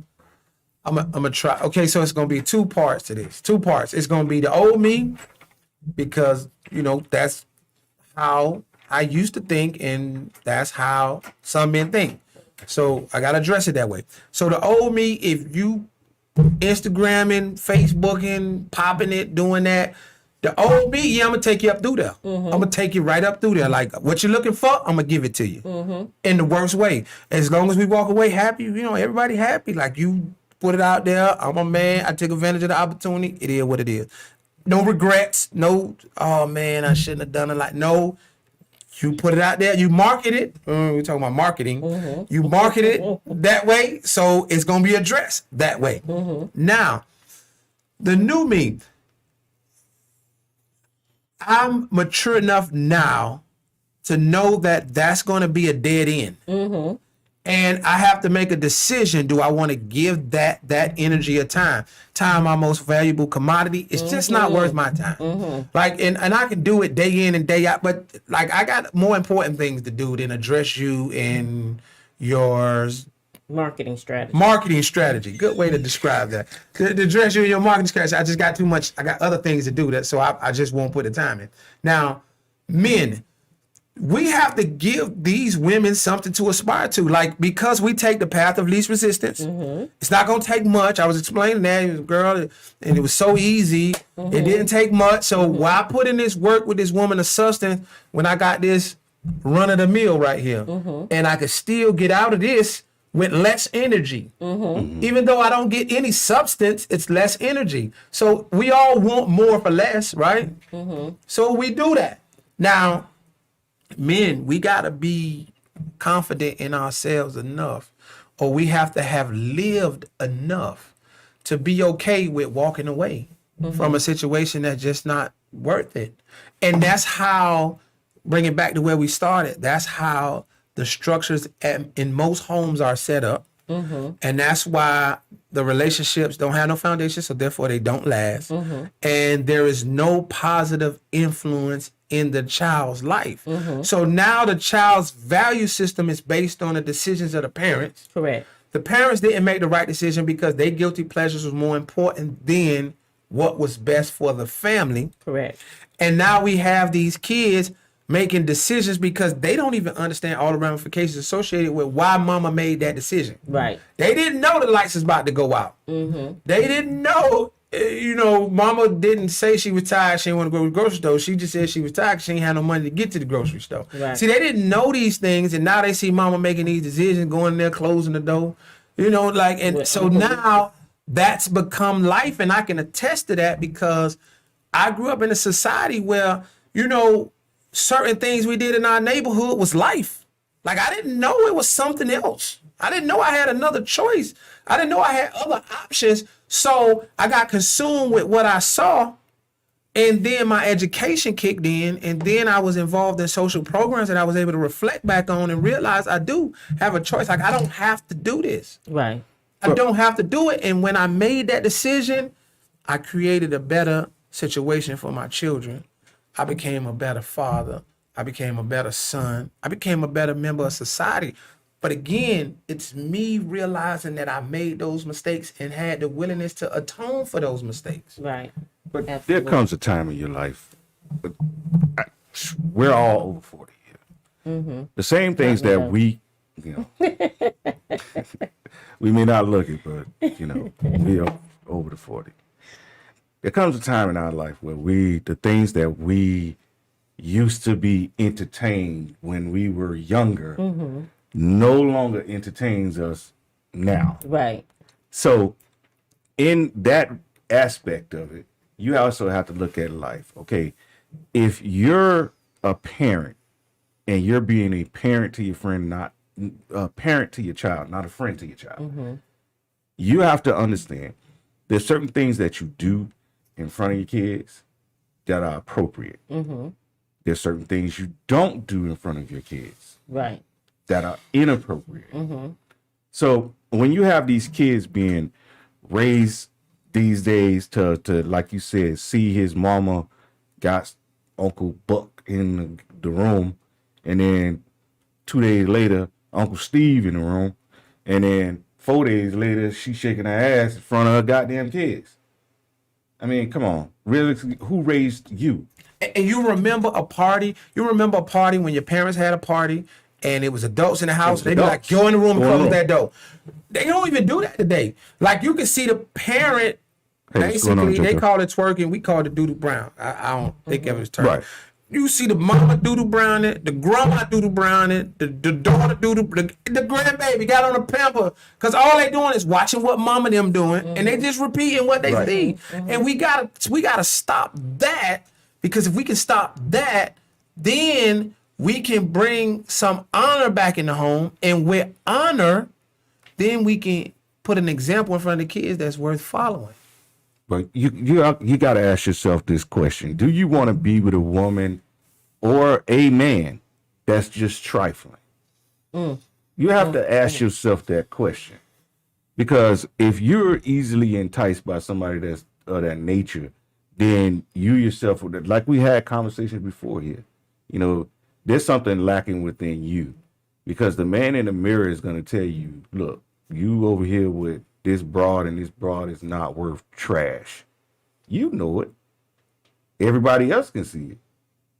I'm gonna try. Okay, so it's gonna be two parts to this. Two parts. It's gonna be the old me, because that's how I used to think, and that's how some men think. So I gotta address it that way. So the old me, if you Instagramming, Facebooking, popping it, doing that, the old me, I'm gonna take you up through there. I'm gonna take you right up through there. Like what you're looking for, I'm gonna give it to you in the worst way. As long as we walk away happy, everybody happy. Like you put it out there. I'm a man. I took advantage of the opportunity. It is what it is. No regrets. No, oh man, I shouldn't have done it. Like no. You put it out there, you market it. We're talking about marketing. You market it that way, so it's going to be addressed that way. Now, the new me, I'm mature enough now to know that that's going to be a dead end. And I have to make a decision. Do I want to give that energy of time? Time, our most valuable commodity. It's just not worth my time. Like, and I can do it day in and day out, but like I got more important things to do than address you and yours. Marketing strategy. Marketing strategy. Good way to describe that. To address you and your marketing strategy, I just got too much. I got other things to do that, so I just won't put the time in. Now, men, we have to give these women something to aspire to, like, because we take the path of least resistance. It's not going to take much. I was explaining that, girl, and it was so easy. It didn't take much. So why I put in this work with this woman of substance when I got this run of the mill right here, and I could still get out of this with less energy. Even though I don't get any substance, it's less energy. So we all want more for less, right? So we do that. Now, men, we got to be confident in ourselves enough, or we have to have lived enough to be okay with walking away from a situation that's just not worth it. And that's how, bring it back to where we started, that's how the structures in most homes are set up. And that's why the relationships don't have no foundation, so therefore they don't last. And there is no positive influence in the child's life. So now the child's value system is based on the decisions of the parents. Correct. The parents didn't make the right decision because their guilty pleasures was more important than what was best for the family. Correct. And now we have these kids making decisions because they don't even understand all the ramifications associated with why mama made that decision. Right. They didn't know the lights is about to go out. Mm-hmm. They didn't know, mama didn't say she was tired, she didn't want to go to the grocery store. She just said she was tired because she didn't have no money to get to the grocery store. Right. See, they didn't know these things, and now they see mama making these decisions, going there, closing the door. So now that's become life, and I can attest to that because I grew up in a society where, certain things we did in our neighborhood was life. Like, I didn't know it was something else. I didn't know I had another choice. I didn't know I had other options. So I got consumed with what I saw. And then my education kicked in. And then I was involved in social programs that I was able to reflect back on and realize I do have a choice. Like, I don't have to do this. Right. I don't have to do it. And when I made that decision, I created a better situation for my children. I became a better father. I became a better son. I became a better member of society. But again, it's me realizing that I made those mistakes and had the willingness to atone for those mistakes. Right. But Absolutely. there comes a time in your life, we're all over 40 here. Mm-hmm. The same things that we, we may not look it, but, we are over the 40. There comes a time in our life where the things that we used to be entertained when we were younger no longer entertains us now. Right. So in that aspect of it, you also have to look at life. Okay, if you're a parent and you're being a parent to your friend, not a parent to your child, not a friend to your child, you have to understand there's certain things that you do in front of your kids that are appropriate. There's certain things you don't do in front of your kids Right. that are inappropriate. So when you have these kids being raised these days to like you said, see his mama got Uncle Buck in the room, and then 2 days later, Uncle Steve in the room, and then 4 days later, she shaking her ass in front of her goddamn kids. I mean, come on. Really, who raised you? And you remember a party? You remember a party when your parents had a party and it was adults in the house? They'd be like, go in the room and close that door. They don't even do that today. Like, you can see the parent, basically, they call it twerking. We call it doodle brown. I don't think of it as term. Right. You see the mama doodle brown it, the grandma doodle brown it, the daughter doodle, the grandbaby got on a pamper, because all they doing is watching what mama them doing, and they just repeating what they see. And we gotta stop that, because if we can stop that, then we can bring some honor back in the home, and with honor, then we can put an example in front of the kids that's worth following. But you got to ask yourself this question. Do you want to be with a woman or a man that's just trifling? You have to ask yourself that question. Because if you're easily enticed by somebody that's of that nature, then you yourself, like we had conversations before here, there's something lacking within you. Because the man in the mirror is going to tell you, look, you over here with this broad, and this broad is not worth trash. You know it. Everybody else can see it.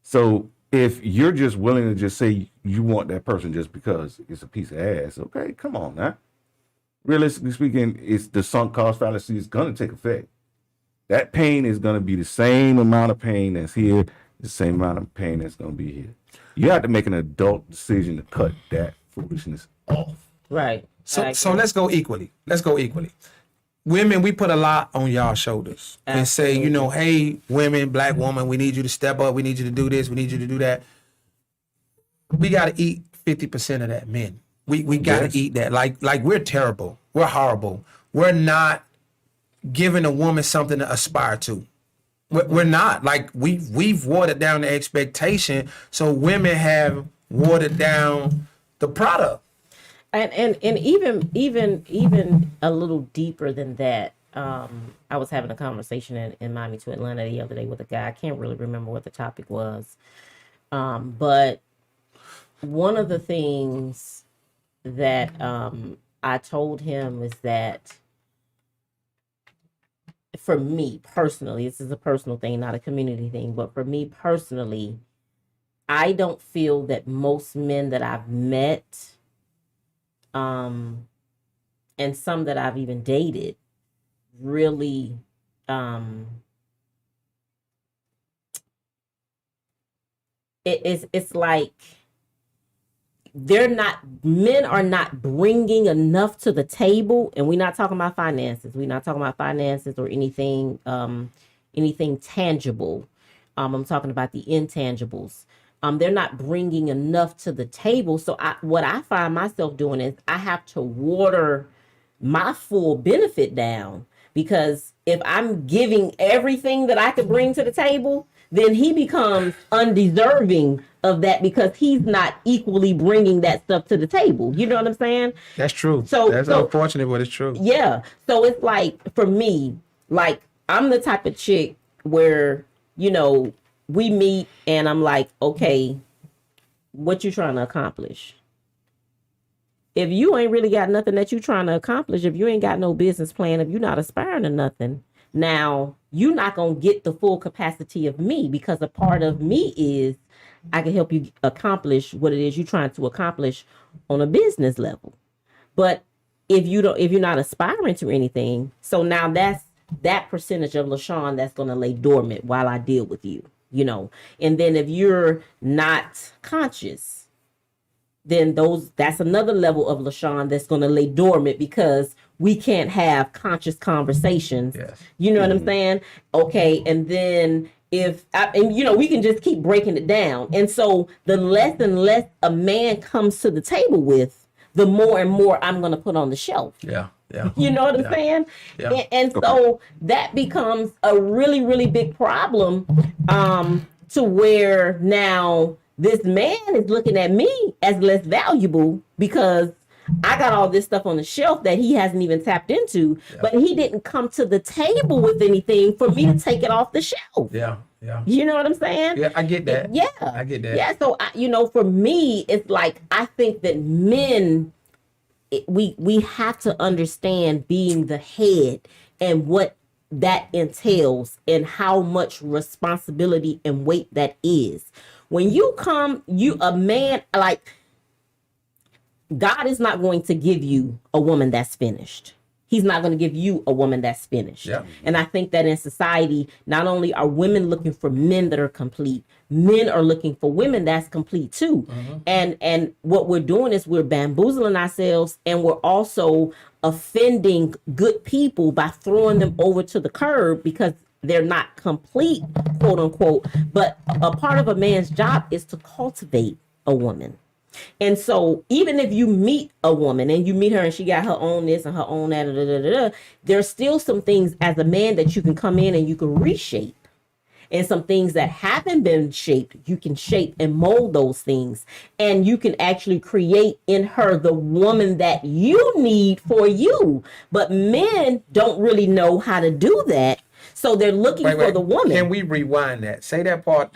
So if you're just willing to just say you want that person just because it's a piece of ass, okay, come on now. Realistically speaking, it's the sunk cost fallacy is going to take effect. That pain is going to be the same amount of pain that's here, the same amount of pain that's going to be here. You have to make an adult decision to cut that foolishness off. Right. So let's go equally. Women, we put a lot on y'all shoulders and say, hey, women, black woman, we need you to step up. We need you to do this. We need you to do that. We got to eat 50% of that, men. We got to eat that. Like we're terrible. We're horrible. We're not giving a woman something to aspire to. We're not. Like, we've watered down the expectation, so women have watered down the product. And even a little deeper than that. I was having a conversation in Miami to Atlanta the other day with a guy. I can't really remember what the topic was. But one of the things that I told him is that for me personally, this is a personal thing, not a community thing, but for me personally, I don't feel that most men that I've met, and some that I've even dated, really, it's like men are not bringing enough to the table, and we're not talking about finances. We're not talking about finances or anything, anything tangible. I'm talking about the intangibles. They're not bringing enough to the table. So what I find myself doing is I have to water my full benefit down, because if I'm giving everything that I could bring to the table, then he becomes undeserving of that, because he's not equally bringing that stuff to the table. You know what I'm saying? That's true. So That's unfortunate, but it's true. Yeah. So it's like, for me, like, I'm the type of chick where, we meet and I'm like, okay, what you trying to accomplish? If you ain't really got nothing that you trying to accomplish, if you ain't got no business plan, if you're not aspiring to nothing, now you're not going to get the full capacity of me, because a part of me is I can help you accomplish what it is you're trying to accomplish on a business level. But if you're not aspiring to anything, so now that's that percentage of LaShawn that's going to lay dormant while I deal with you, and then if you're not conscious, then that's another level of LaShawn that's going to lay dormant, because we can't have conscious conversations. Yes. You know what I'm saying? Okay. And then we can just keep breaking it down. And so the less and less a man comes to the table with, the more and more I'm going to put on the shelf. Yeah. Yeah. You know what I'm saying? Yeah. And so that becomes a really, really big problem, to where now this man is looking at me as less valuable, because I got all this stuff on the shelf that he hasn't even tapped into, but he didn't come to the table with anything for me to take it off the shelf. Yeah. Yeah. You know what I'm saying? Yeah, I get that. Yeah. I get that. Yeah. So, for me, it's like, I think that men, we have to understand being the head and what that entails and how much responsibility and weight that is. When a man, like, God is not going to give you a woman that's finished. He's not going to give you a woman that's finished. Yeah. And I think that in society, not only are women looking for men that are complete, men are looking for women that's complete too. Mm-hmm. And what we're doing is we're bamboozling ourselves, and we're also offending good people by throwing them over to the curb because they're not complete, quote unquote. But a part of a man's job is to cultivate a woman. And so even if you meet a woman and you meet her and she got her own this and her own that, there's still some things as a man that you can come in and you can reshape. And some things that haven't been shaped, you can shape and mold those things. And you can actually create in her the woman that you need for you. But men don't really know how to do that. So they're looking for the woman. Can we rewind that? Say that part,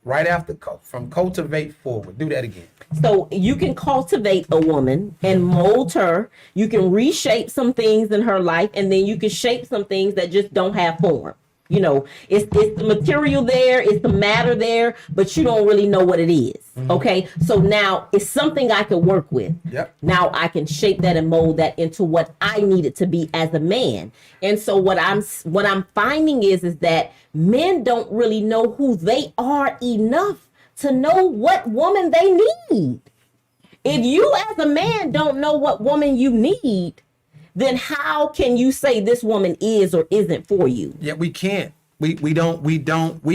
right after from cultivate forward. Do that again. So you can cultivate a woman and mold her. You can reshape some things in her life, and then you can shape some things that just don't have form. It's the material there, it's the matter there, but you don't really know what it is. Mm-hmm. Okay. So now it's something I can work with. Yep. Now I can shape that and mold that into what I need it to be as a man. And so what I'm finding is that men don't really know who they are enough to know what woman they need. If you as a man don't know what woman you need, then how can you say this woman is or isn't for you? Yeah, we can't. We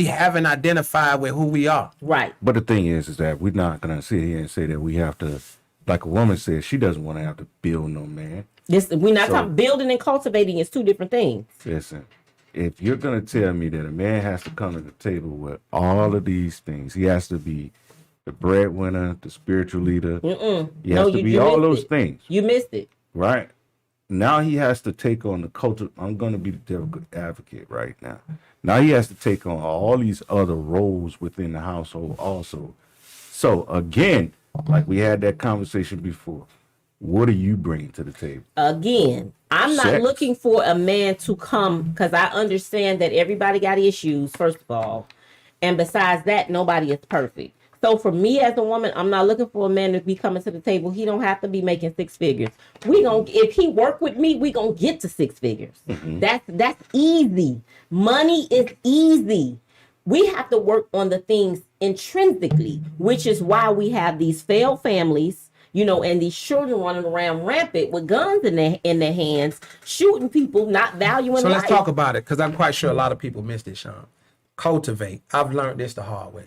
haven't identified with who we are. Right. But the thing is that we're not going to sit here and say that we have to, like a woman says, she doesn't want to have to build no man. We're not talking building and cultivating is two different things. Listen, if you're going to tell me that a man has to come to the table with all of these things, he has to be the breadwinner, the spiritual leader. He has to be all those things. You missed it. Right. Now he has to take on the culture. I'm going to be the devil advocate right now. Now he has to take on all these other roles within the household also. So again, like we had that conversation before, what are you bringing to the table? Again, I'm not looking for a man to come, because I understand that everybody got issues, first of all. And besides that, nobody is perfect. So for me as a woman, I'm not looking for a man to be coming to the table. He don't have to be making 6 figures. If he work with me, we gonna get to 6 figures. That's easy. Money is easy. We have to work on the things intrinsically, which is why we have these failed families, and these children running around rampant with guns in their hands, shooting people, not valuing life. So let's talk about it, because I'm quite sure a lot of people missed it, Sean. Cultivate. I've learned this the hard way.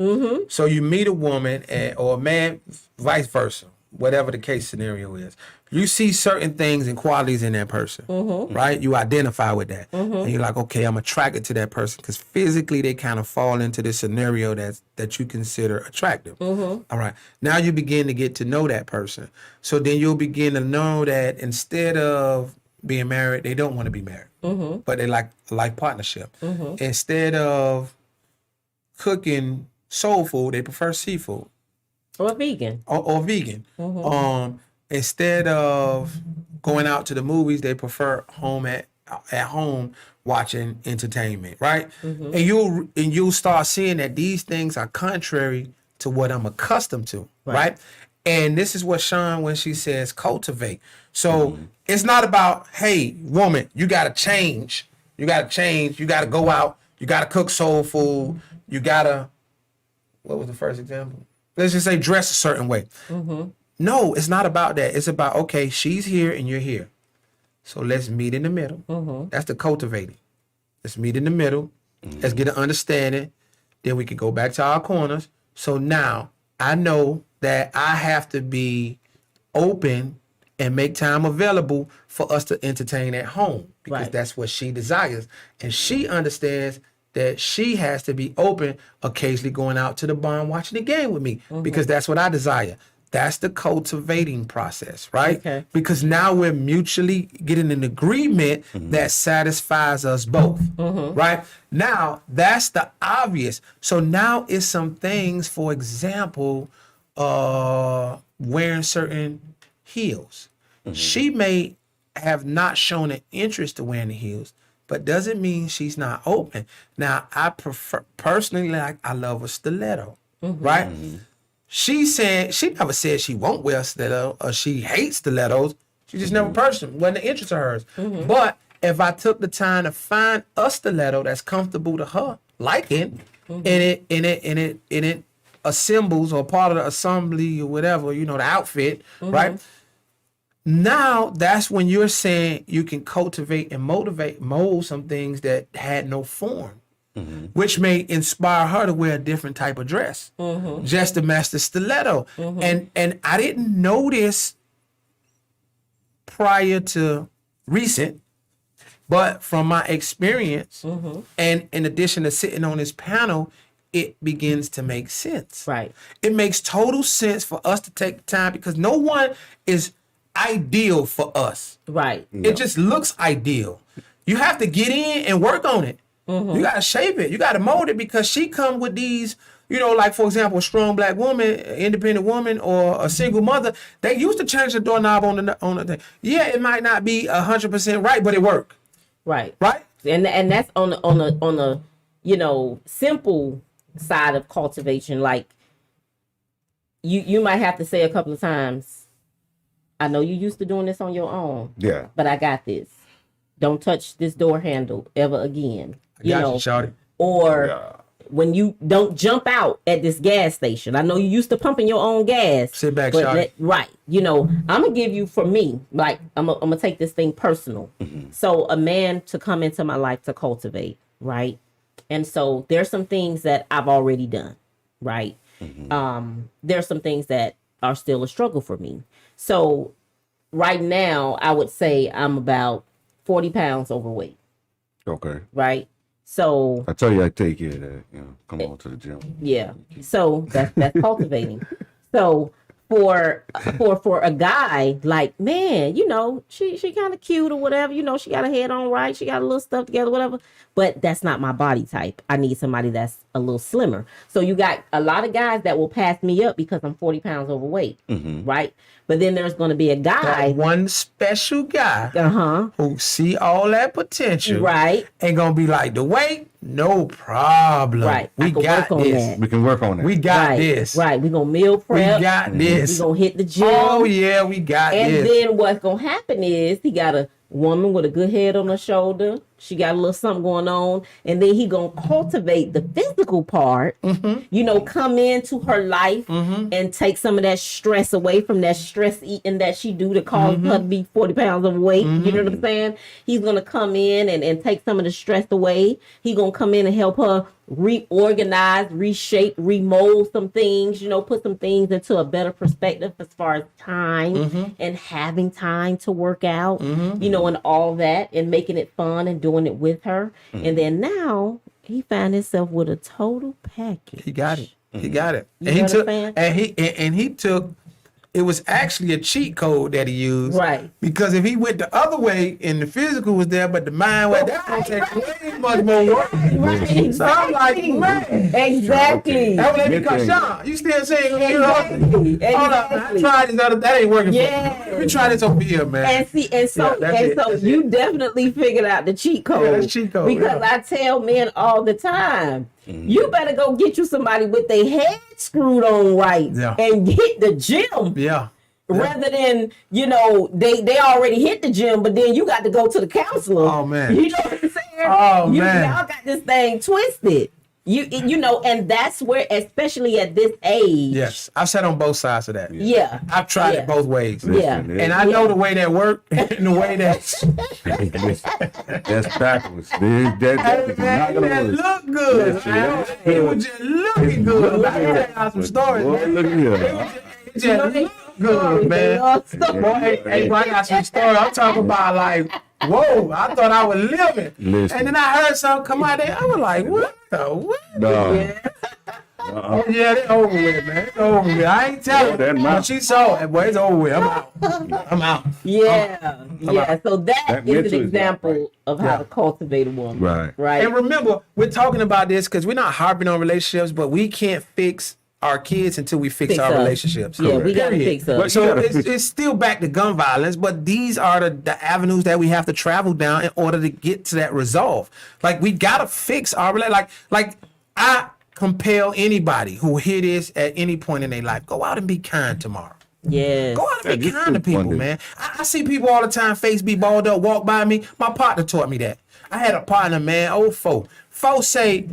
So you meet a woman or a man, vice versa, whatever the case scenario is. You see certain things and qualities in that person, right? You identify with that. And you're like, okay, I'm attracted to that person because physically they kind of fall into this scenario that you consider attractive. All right. Now you begin to get to know that person. So then you'll begin to know that instead of being married, they don't want to be married, but they like a life partnership. Instead of cooking soul food, they prefer seafood. Or vegan. Or vegan. Instead of going out to the movies, they prefer at home watching entertainment, right? And you'll start seeing that these things are contrary to what I'm accustomed to, right? And this is what Sean, when she says cultivate. So it's not about, hey, woman, you gotta change. You gotta go out, you gotta cook soul food, you gotta, what was the first example? Let's just say dress a certain way. No, it's not about that. It's about, okay, she's here and you're here. So let's meet in the middle. That's the cultivating. Let's meet in the middle. Let's get an understanding. Then we can go back to our corners. So now I know that I have to be open and make time available for us to entertain at home because that's what she desires. And she understands that she has to be open, occasionally going out to the bar and watching the game with me because that's what I desire. That's the cultivating process, right? Okay. Because now we're mutually getting an agreement that satisfies us both, right? Now, that's the obvious. So now it's some things, for example, wearing certain heels. She may have not shown an interest to wearing the heels, but doesn't mean she's not open. Now, I prefer, personally, I love a stiletto, right? She never said she won't wear a stiletto or she hates stilettos. She just never wasn't an interest of hers. But if I took the time to find a stiletto that's comfortable to her, liking, and it assembles or part of the assembly or whatever, the outfit, right? Now that's when you're saying you can cultivate and mold some things that had no form. Which may inspire her to wear a different type of dress just to match the stiletto. And I didn't know this prior to recent, but from my experience and in addition to sitting on this panel, it begins to make sense. Right. It makes total sense for us to take the time because no one is ideal for us. Right. It just looks ideal. You have to get in and work on it. You got to shape it. You got to mold it because she come with these, like, for example, a strong black woman, independent woman, or a single mother. They used to change the doorknob on the thing. Yeah, it might not be 100% right, but it worked. Right. Right. And that's on the simple side of cultivation. Like you might have to say a couple of times, I know you used to doing this on your own. Yeah. But I got this. Don't touch this door handle ever again. Or when you don't jump out at this gas station. I know you used to pumping your own gas. Sit back, right. I'm gonna give you, for me, like I'm gonna take this thing personal. So a man to come into my life to cultivate, right? And so there's some things that I've already done, right? There's some things that are still a struggle for me. So right now, I would say I'm about 40 pounds overweight. Okay. Right. So I tell you, I take care of that. Come on to the gym. Yeah. So that's cultivating. So for a guy, like, man, she kind of cute or whatever. She got her head on right. She got a little stuff together, whatever. But that's not my body type. I need somebody that's a little slimmer. So you got a lot of guys that will pass me up because I'm 40 pounds overweight, right? But then there's going to be a guy, one special guy, who see all that potential, right? And gonna be like, the weight, No problem. Right. I We can got work on this. that. We can work on that. We got Right. this. Right. We're gonna meal We prep. got We're this. gonna hit the gym. Oh yeah, we got And this. then what's gonna happen is he got a woman with a good head on her shoulder. She got a little something going on, and then he gonna cultivate the physical part. You know, come into her life and take some of that stress away from that stress eating that she do to cause her to be 40 pounds overweight. You know what I'm saying? He's gonna come in and take some of the stress away. He gonna come in and help her reorganize, reshape, remold some things, you know, put some things into a better perspective as far as time and having time to work out, you know, and all that, and making it fun and doing it with her. And then now he found himself with a total package. He got it. He got it. You And he know what took I'm saying? and he took it was actually a cheat code that he used. Right. Because if he went the other way and the physical was there, but the mind was that's gonna take way much more work. Right. So I'm like, man. Exactly. That was because Mid-range. Sean, you still saying Exactly. hold up, man. I tried this other that ain't working Yeah. for me. Let me try this over here, man. And see, and so, Yeah, that's it, that's you definitely figured out the cheat code. Yeah, that's cheat code, Because yeah. I tell men all the time, you better go get you somebody with their head screwed on right Yeah. and hit the gym. Yeah. Rather than, you know, they already hit the gym, but then you got to go to the counselor. Oh, man. You know what I'm saying? Oh, you, man. Y'all got this thing twisted. You know, and that's where, especially at this age. Yes. I've sat on both sides of that. Yeah. I've tried Yeah. it both ways. Yeah. And I know the way that worked and the way that That's backwards. That is not gonna man, work. look good. Yes, man. yes. It was just looking good. I can tell y'all some stories, Boy, man. look here. It just looked good, man. Boy, hey, boy, I got some stories. I'm talking about like, whoa, I thought I was living. Listen. And then I heard something come out there. I was like, what the what? No. Oh, yeah, it's over with, man. It's over with. I ain't telling That her. not- But she saw it, boy. It's over with. I'm out. I'm out. Yeah, yeah. So that That is mental an is not example right. of how Yeah. to cultivate a woman. Right. Right. And remember, we're talking about this because we're not harping on relationships, but we can't fix our kids until we fix our us. relationships. Yeah, we gotta Period. fix us. But so gotta it's, fix- it's still back to gun violence, but these are the avenues that we have to travel down in order to get to that resolve. Like we gotta fix our like I compel anybody who hear this at any point in their life, go out and be kind tomorrow. Yes. Go out and be Yeah, just kind to do one people, day. man. I see people all the time, face be balled up, walk by me. My partner taught me that. I had a partner, man, old Fo. Fo say,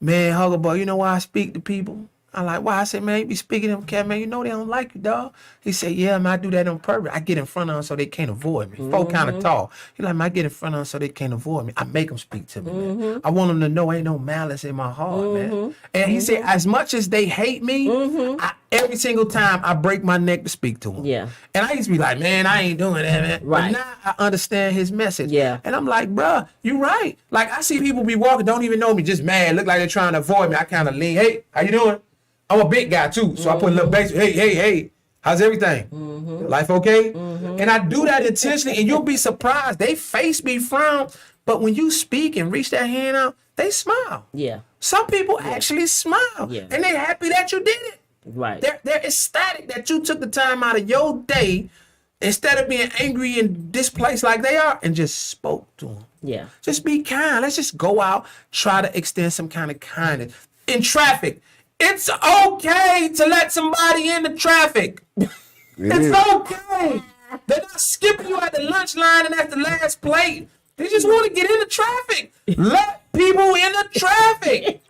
man, Huggerboy, you know why I speak to people? I'm like, why? I said, man, you be speaking to them, cat, man, you know they don't like you, dog. He said, yeah, man, I do that on purpose. I get in front of them so they can't avoid me. Fo kind of tall. He like, man, I get in front of them so they can't avoid me. I make them speak to me, man. I want them to know ain't no malice in my heart, man. And he said, as much as they hate me, every single time I break my neck to speak to them. Yeah. And I used to be like, man, I ain't doing that, man. Right. But now I understand his message. Yeah. And I'm like, bruh, you right. Like I see people be walking, don't even know me, just mad, look like they're trying to avoid me. I kind of lean, hey, how you doing? I'm a big guy too, so I put a little bass. Hey, how's everything? Life okay? And I do that intentionally, and you'll be surprised. They face me frown, but when you speak and reach that hand out, they smile. Yeah. Some people actually smile, Yeah. and they're happy that you did it. Right. They're ecstatic that you took the time out of your day instead of being angry and displaced like they are, and just spoke to them. Yeah. Just be kind. Let's just go out, try to extend some kind of kindness. In traffic, it's okay to let somebody in the traffic. It's okay. They're not skipping you at the lunch line and at the last plate. They just want to get in the traffic. Let people in the traffic.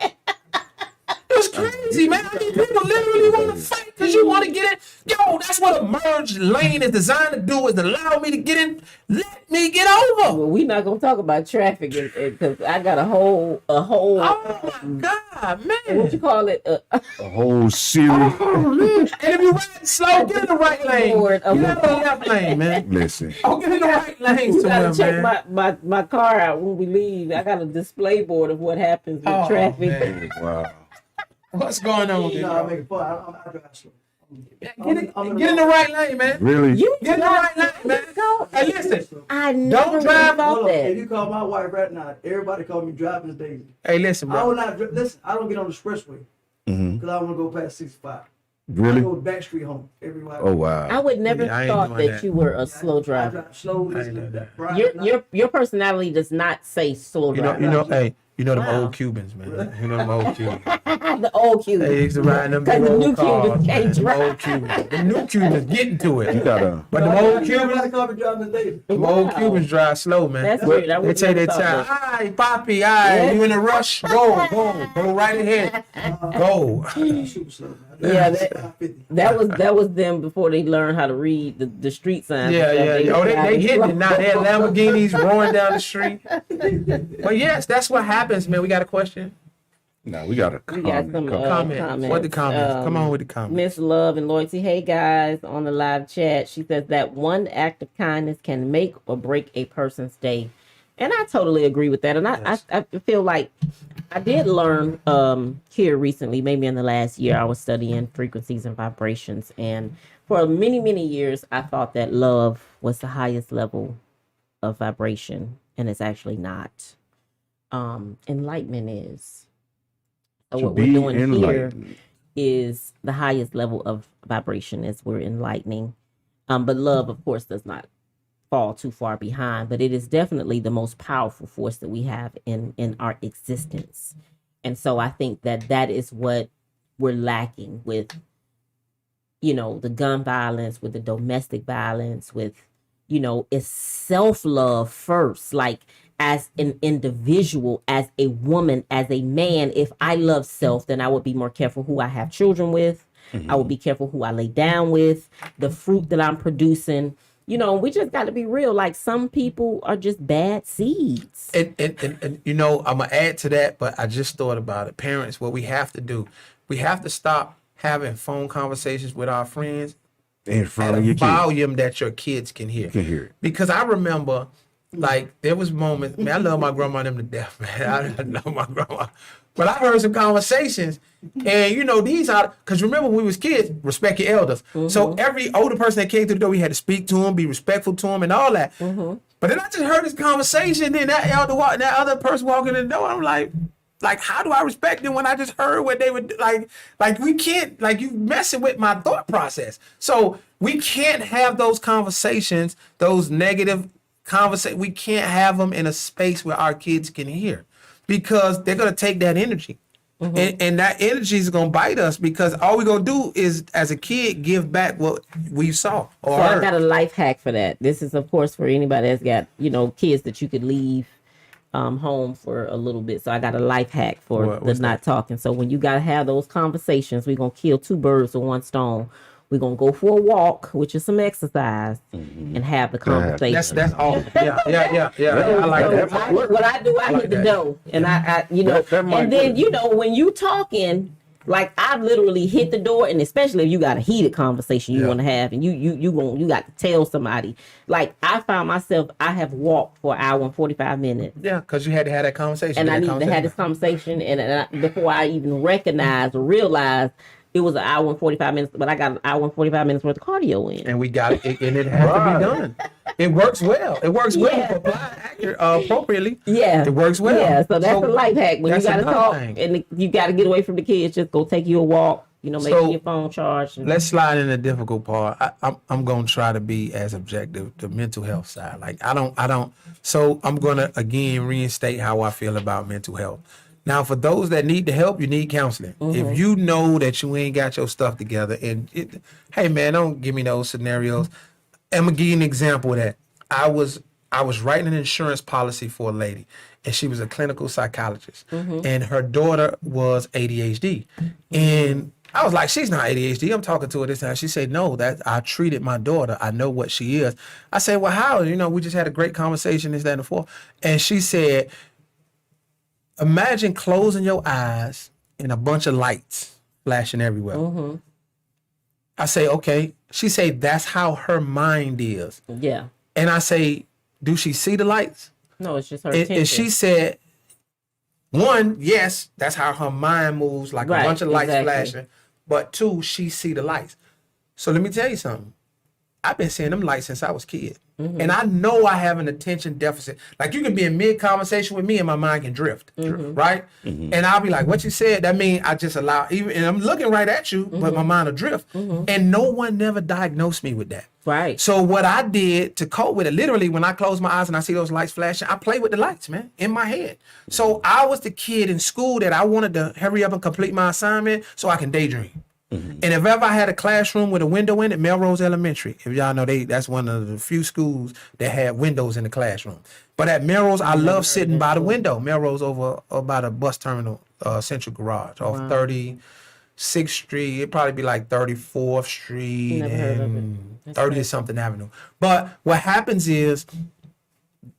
It was crazy, man. I mean, people literally want to fight because you want to get in. Yo, that's what a merged lane is designed to do, is allow me to get in. Let me get over. Well, we're not gonna talk about traffic because I got a whole. Oh my God, man. What you call it? A whole series. Oh, man. And if you riding slow, get in the right lane. Lord, Get in the left lane, man. Listen. Oh, get in the right lane You somewhere, gotta check man. my car out when we leave. I got a display board of what happens with Oh, traffic. man. Wow. What's going on with No, you? I make fun. I drive slow. Get in the right lane, man. Really? You Get in the right lane, man. go. Hey, listen. I never drive thought Hold on. If that. you call my wife right now, everybody call me driving daisy. Hey, listen, I will bro. not listen. I don't get on the expressway because I want to go past 65. I Really? go back street home every while. Oh wow. I would never Yeah, I ain't thought doing that that. you were a slow I driver. drive slow. I ain't Listen doing to that. that. Your personality does not say slow You know, driver. hey, You know them Wow. old Cubans, man. You know them old Cubans. The old Cubans. They used to ride them Because big the new old cars, Cubans man. can't Them drive. old Cubans. The new Cubans getting to it. You gotta. But the old Cubans. Cubans, Car driving today. them old Wow. Cubans drive slow, man. That's weird. I They would take their never time. thought Aye, Poppy, aye. Yeah. You in a rush? Go right ahead. Go. Super slow, man. Yeah, 50. that was them before they learned how to read the street signs. Yeah. Oh, they hitting it now. They had Lamborghinis roaring down the street. it. But yes, that's what happens, man. We got a question. No, we got a We got some Comment. comments. What the comments? Come on with the comments. Miss Love and Loyalty. Hey guys, on the live chat, she says that one act of kindness can make or break a person's day, and I totally agree with that. And I feel like I did learn here recently, maybe in the last year, I was studying frequencies and vibrations, and for many years, I thought that love was the highest level of vibration, and it's actually not. Enlightenment is. So To what we're be doing here enlightened. is the highest level of vibration as we're enlightening. But love, of course, does not fall too far behind, but it is definitely the most powerful force that we have in our existence. And so I think that is what we're lacking with, the gun violence, with the domestic violence, with, it's self-love first. Like, as an individual, as a woman, as a man, if I love self, then I would be more careful who I have children with. I would be careful who I lay down with, the fruit that I'm producing. We just got to be real. Like, some people are just bad seeds. And I'm gonna add to that, but I just thought about it. Parents, what we have to do, we have to stop having phone conversations with our friends In front at of a your kids. volume that your kids can hear. Can hear it. Because I remember, like, there was moments, man, I love my grandma and them to death, man. I love my grandma. But I heard some conversations, and these are, because remember when we was kids, respect your elders. So every older person that came through the door, we had to speak to them, be respectful to them, and all that. But then I just heard this conversation, then that other person walking in the door, I'm like, how do I respect them when I just heard what they would like we can't, like, you messing with my thought process. So we can't have those conversations, those negative conversations. We can't have them in a space where our kids can hear, because they're going to take that energy. And that energy is going to bite us, because all we're going to do is, as a kid, give back what we saw or So I heard. got a life hack for that. This is, of course, for anybody that's got, kids that you could leave home for a little bit. So I got a life hack for What's not talking. So when you got to have those conversations, we're going to kill two birds with one stone. We're going to go for a walk, which is some exercise, and have the conversation. That's all. Yeah. I like So that. what I do, I hit the dough, and I That might and then when you talking, like, I've literally hit the door, and especially if you got a heated conversation you want to have, and you got to tell somebody. Like, I found myself, I have walked for an hour and 45 minutes, Yeah, because you had to have that conversation. and I that needed to have this conversation, and before I even recognized or realized it was an hour and 45 minutes, but I got an hour and 45 minutes worth of cardio in. And we got it, and it has to be done. It works well. It works well Yeah. if applied appropriately. Yeah, It works well. Yeah, so that's a life hack. When you that's got to another talk thing. and you got to get away from the kids, just go take you a walk. Make So, sure your phone charged. And, Let's slide in the difficult part. I'm gonna try to be as objective, the mental health side. Like, I don't. So I'm gonna again reinstate how I feel about mental health. Now, for those that need the help, you need counseling. If you know that you ain't got your stuff together, hey man, don't give me those scenarios. I'm gonna give you an example of that. I was writing an insurance policy for a lady, and she was a clinical psychologist, and her daughter was ADHD, and I was like, she's not ADHD. I'm talking to her this time. She said, no, that I treated my daughter. I know what she is. I said, well, how? We just had a great conversation, this, that, and the fourth. And she said, imagine closing your eyes and a bunch of lights flashing everywhere. I say, okay. She say, that's how her mind is. yeah, And I say, do she see the lights? no, it's just her And attention. she said, one, yes, that's how her mind moves, like Right, a bunch of lights exactly. flashing. But two, she see the lights. So let me tell you something. I've been seeing them lights since I was a kid. And I know I have an attention deficit. Like, you can be in mid-conversation with me and my mind can drift, right? And I'll be like, what you said, that means I just allow, even, and I'm looking right at you, but my mind will drift. And no one never diagnosed me with that. Right. So what I did to cope with it, literally, when I close my eyes and I see those lights flashing, I play with the lights, man, in my head. So I was the kid in school that I wanted to hurry up and complete my assignment so I can daydream. And if ever I had a classroom with a window in it, Melrose Elementary, if y'all know, that's one of the few schools that had windows in the classroom. But at Melrose, I love sitting by the window. Melrose over by the bus terminal, Central Garage, off 36th Street. It'd probably be like 34th Street Never heard of and it. 30 something Avenue. But what happens is,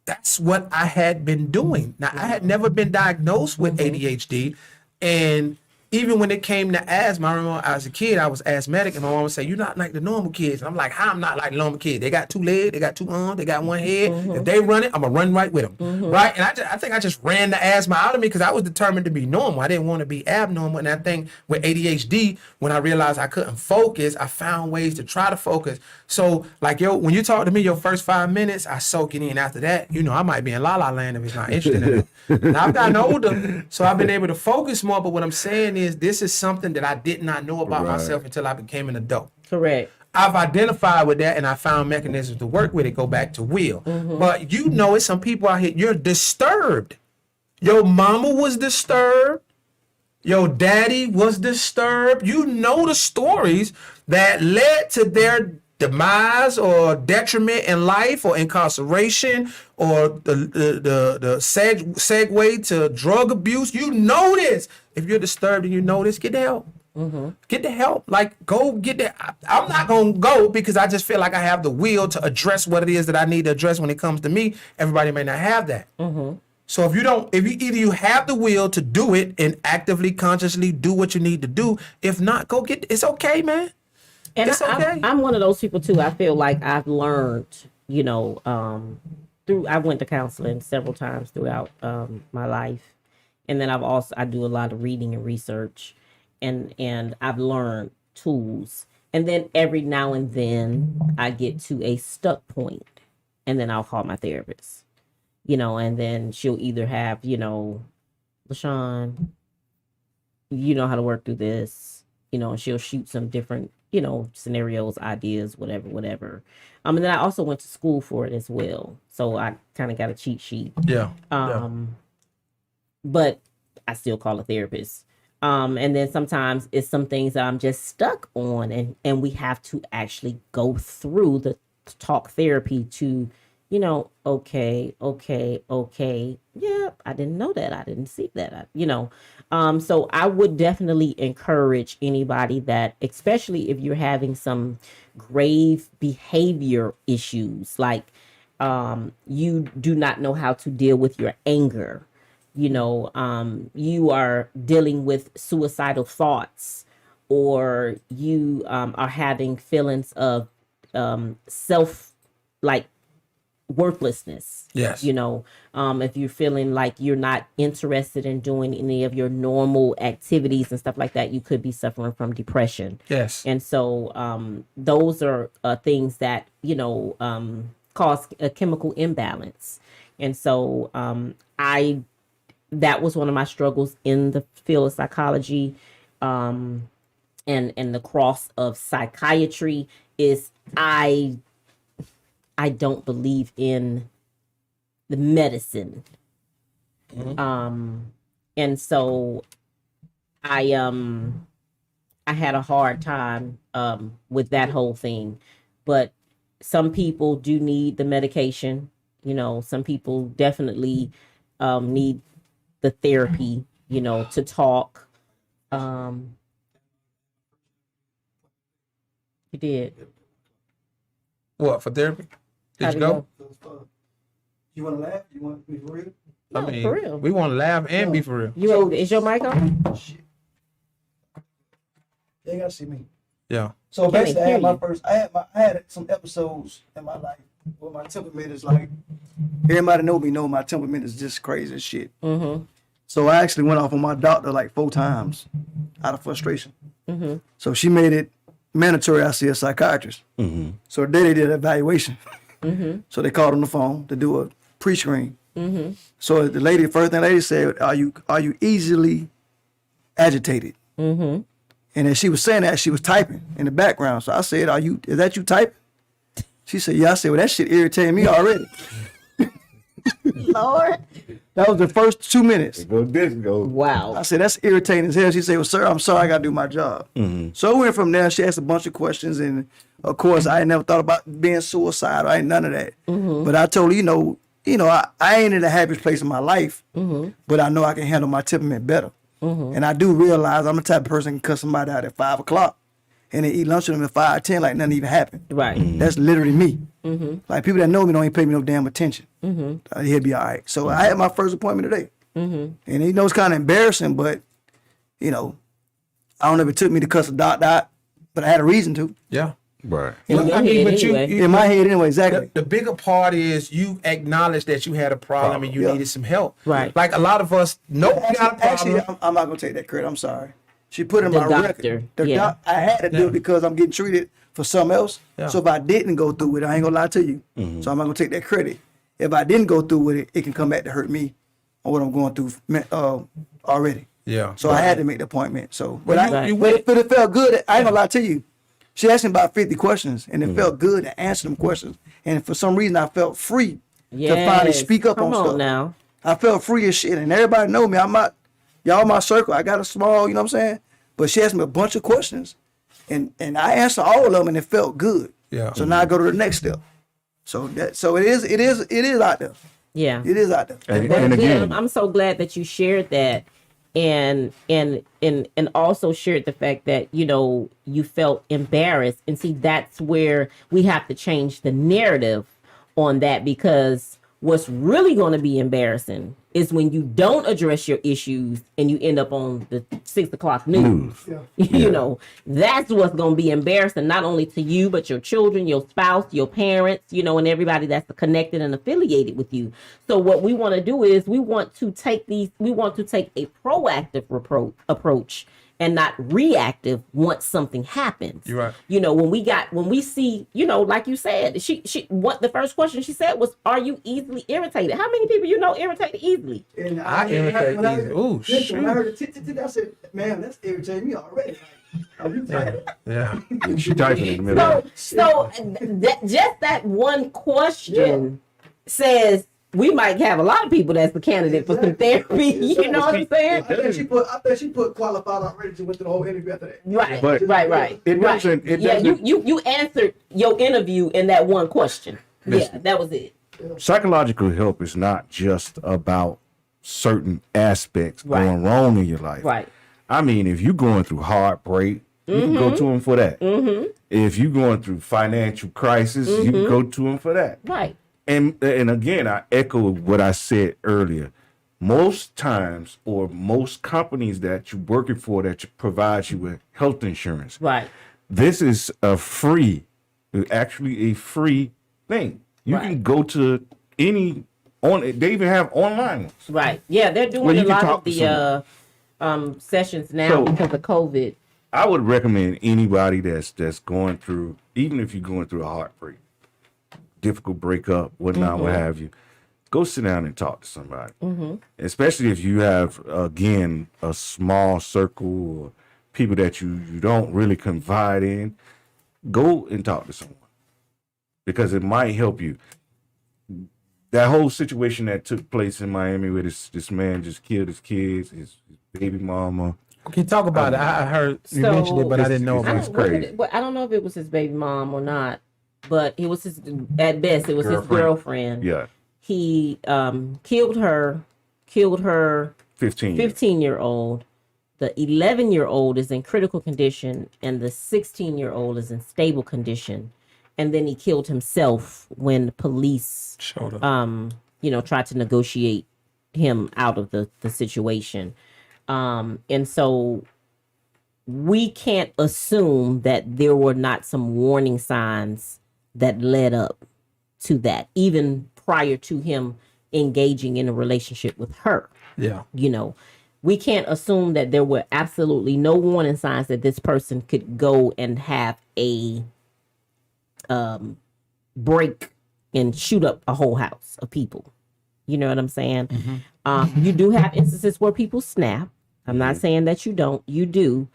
that's what I had been doing. Now, I had never been diagnosed with ADHD, and even when it came to asthma, I remember as a kid, I was asthmatic, and my mom would say, "You're not like the normal kids." And I'm like, "How I'm not like the normal kids? They got 2 legs, they got 2 arms, they got 1 head. If they run it, I'm gonna run right with them, right?" And I think I just ran the asthma out of me because I was determined to be normal. I didn't want to be abnormal. And I think with ADHD, when I realized I couldn't focus, I found ways to try to focus. So, like, when you talk to me, your first 5 minutes, I soak it in. After that, I might be in La La Land if it's not interesting enough. Now, I've gotten older, so I've been able to focus more. But what I'm saying is, this is something that I did not know about myself until I became an adult. Correct. I've identified with that, and I found mechanisms to work with it. Go back to will. But it's some people out here, you're disturbed. Your mama was disturbed. Your daddy was disturbed. You know the stories that led to their demise or detriment in life or incarceration or the segue to drug abuse. You know this. If you're disturbed and you know this, get the help. Get the help. Like, go get that. I'm not going to go because I just feel like I have the will to address what it is that I need to address when it comes to me. Everybody may not have that. So if you have the will to do it and actively, consciously do what you need to do. If not, go get it. It's okay, man. And It's okay. I'm one of those people too. I feel like I've learned, I went to counseling several times throughout my life. And then I do a lot of reading and research, and I've learned tools. And then every now and then I get to a stuck point, and then I'll call my therapist, and then she'll either have, LaShawn, you know how to work through this, and she'll shoot some different, scenarios, ideas, whatever. And then I also went to school for it as well. So I kind of got a cheat sheet. Yeah. But I still call a therapist. And then sometimes it's some things that I'm just stuck on, and we have to actually go through the talk therapy to, okay. Yeah, I didn't know that. I didn't see that. So I would definitely encourage anybody that, especially if you're having some grave behavior issues, like you do not know how to deal with your anger, you are dealing with suicidal thoughts, or you are having feelings of worthlessness. Yes. If you're feeling like you're not interested in doing any of your normal activities and stuff like that, you could be suffering from depression. Yes. And so those are things that, cause a chemical imbalance. And so that was one of my struggles in the field of psychology, and the cross of psychiatry is I don't believe in the medicine. And so I had a hard time with that whole thing. But some people do need the medication. Some people definitely need the therapy, to talk. You did. What, for therapy? Did How'd you it go? You want to laugh? You want to be for real? No, for real. We want to laugh and be for real. Is your mic on? Shit. They ain't gotta see me. Yeah. So Can basically, they hear I had some episodes in my life where my temperament is like, everybody know my temperament is just crazy as shit. So I actually went off on my doctor like 4 times out of frustration. So she made it mandatory I see a psychiatrist. So the day they did an evaluation, so they called on the phone to do a pre-screen. So the first thing the lady said, are you easily agitated? And as she was saying that, she was typing in the background. So I said, is that you typing? She said, yeah. I said, well, that shit irritating me already. Lord. That was the first 2 minutes. Go disco. Wow. I said, that's irritating as hell. She said, well, sir, I'm sorry, I got to do my job. So it went from there. She asked a bunch of questions. And, of course, I ain't never thought about being suicidal. I ain't none of that. But I told her, I ain't in the happiest place in my life, but I know I can handle my temperament better. And I do realize I'm the type of person who can cut somebody out at 5 o'clock and then eat lunch with them at 5:10 like nothing even happened. Right. That's literally me. Like people that know me don't even pay me no damn attention. He'll be all right. So I had my first appointment today. And it's kind of embarrassing, but I don't know if it took me to cuss a dot, but I had a reason to. Yeah. Right. In your head anyway. In my head anyway, exactly. The bigger part is you acknowledge that you had a problem and you needed some help. Right. Like a lot of us know we got a problem. Actually, I'm not gonna take that credit. I'm sorry. She put in The my doctor, record. I had to do it because I'm getting treated for something else. Yeah. So if I didn't go through with it, I ain't gonna lie to you. So I'm not gonna take that credit. If I didn't go through with it, it can come back to hurt me on what I'm going through already. Yeah. So I had to make the appointment. So, but, Well, but it felt good. I ain't gonna lie to you. She asked me about 50 questions, and it felt good to answer them questions. And for some reason, I felt free to finally speak up on stuff. Now. I felt free as shit, and everybody know me. Y'all my circle. I got a small, you know what I'm saying? But she asked me a bunch of questions, and I answered all of them, and it felt good. Yeah. So now I go to the next step. So it is out there. Yeah. It is out there. And again, I'm so glad that you shared that and also shared the fact that you felt embarrassed. And see, that's where we have to change the narrative on that, because what's really going to be embarrassing is when you don't address your issues and you end up on the 6 o'clock news. That's what's going to be embarrassing, not only to you, but your children, your spouse, your parents, and everybody that's connected and affiliated with you. So what we want to do is we want to take a proactive approach and not reactive once something happens. You're right. When we see, like you said, the first question she said was, "Are you easily irritated?" How many people irritated easily? And I irritate easy. Ooh, when I heard the tick, I said, "Man, that's irritating me already." Are you tired? Yeah. she typing in the middle. So just that one question says we might have a lot of people that's the candidate for some therapy. You know what I'm saying? I bet she put qualified already. She went through the whole interview after that. Right, But right. it doesn't- it doesn't- You answered your interview in that one question. Listen. Yeah, that was it. Psychological help is not just about certain aspects Right. going wrong in your life. Right. I mean, if you're going through heartbreak, you can go to them for that. If you're going through financial crisis, you can go to them for that. Right. And again, I echo what I said earlier. Most times, or most companies that you're working for that provide you with health insurance, Right. this is actually a free thing. You Right. can go to they even have online ones. Right. Yeah, they're doing Well, you a can lot of talk to the sessions now So- because of COVID. I would recommend anybody that's going through, even if you're going through a heartbreak, difficult breakup, whatnot, what have you, go sit down and talk to somebody. Especially if you have, again, a small circle or people that you don't really confide in, go and talk to someone because it might help you. That whole situation that took place in Miami where this man just killed his kids, his baby mama. Can you talk about it? I heard you So- mentioned it, but I didn't know I about it. don't, crazy. I don't know if it was his baby mom or not, but it was at best, it was his girlfriend. Yeah, He killed her 15. 15-year-old. The 11-year-old is in critical condition, and the 16-year-old is in stable condition. And then he killed himself when the police, Showed up. tried to negotiate him out of the situation. And so we can't assume that there were not some warning signs that led up to that, even prior to him engaging in a relationship with her. Yeah. we can't assume that there were absolutely no warning signs that this person could go and have a break and shoot up a whole house of people. You know what I'm saying? You do have instances where people snap. I'm not saying that you don't. You do.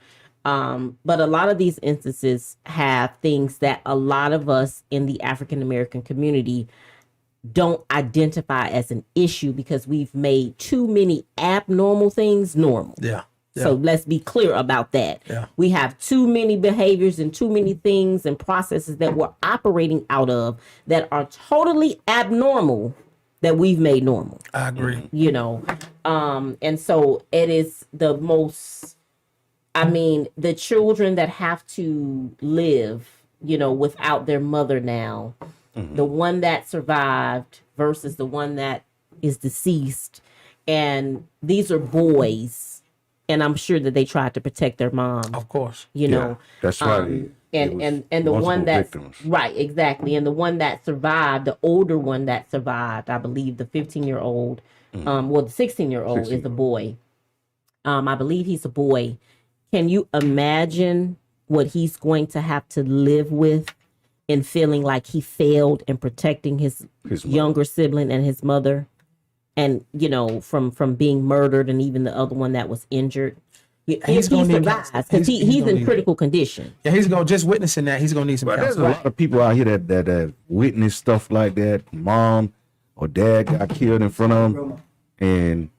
But a lot of these instances have things that a lot of us in the African American community don't identify as an issue because we've made too many abnormal things normal. Yeah. So let's be clear about that. Yeah. We have too many behaviors and too many things and processes that we're operating out of that are totally abnormal that we've made normal. I agree. You know, and so it is the most, I mean, the children that have to live, you know, without their mother now, the one that survived versus the one that is deceased. And these are boys. And I'm sure that they tried to protect their mom, Of course. you know. That's right. And the one that right, exactly. And the one that survived, the older one that survived, I believe the 15-year-old, well, the 16-year-old is a boy. I believe he's a boy. Can you imagine what he's going to have to live with in feeling like he failed in protecting his younger sibling and his mother, and you know, from being murdered, and even the other one that was injured? If he survives, because he's in critical condition. Yeah, he's gonna just witnessing that. He's gonna need some But there's a counseling. lot of people out here that witness stuff like that. Mom or dad got killed in front of them, and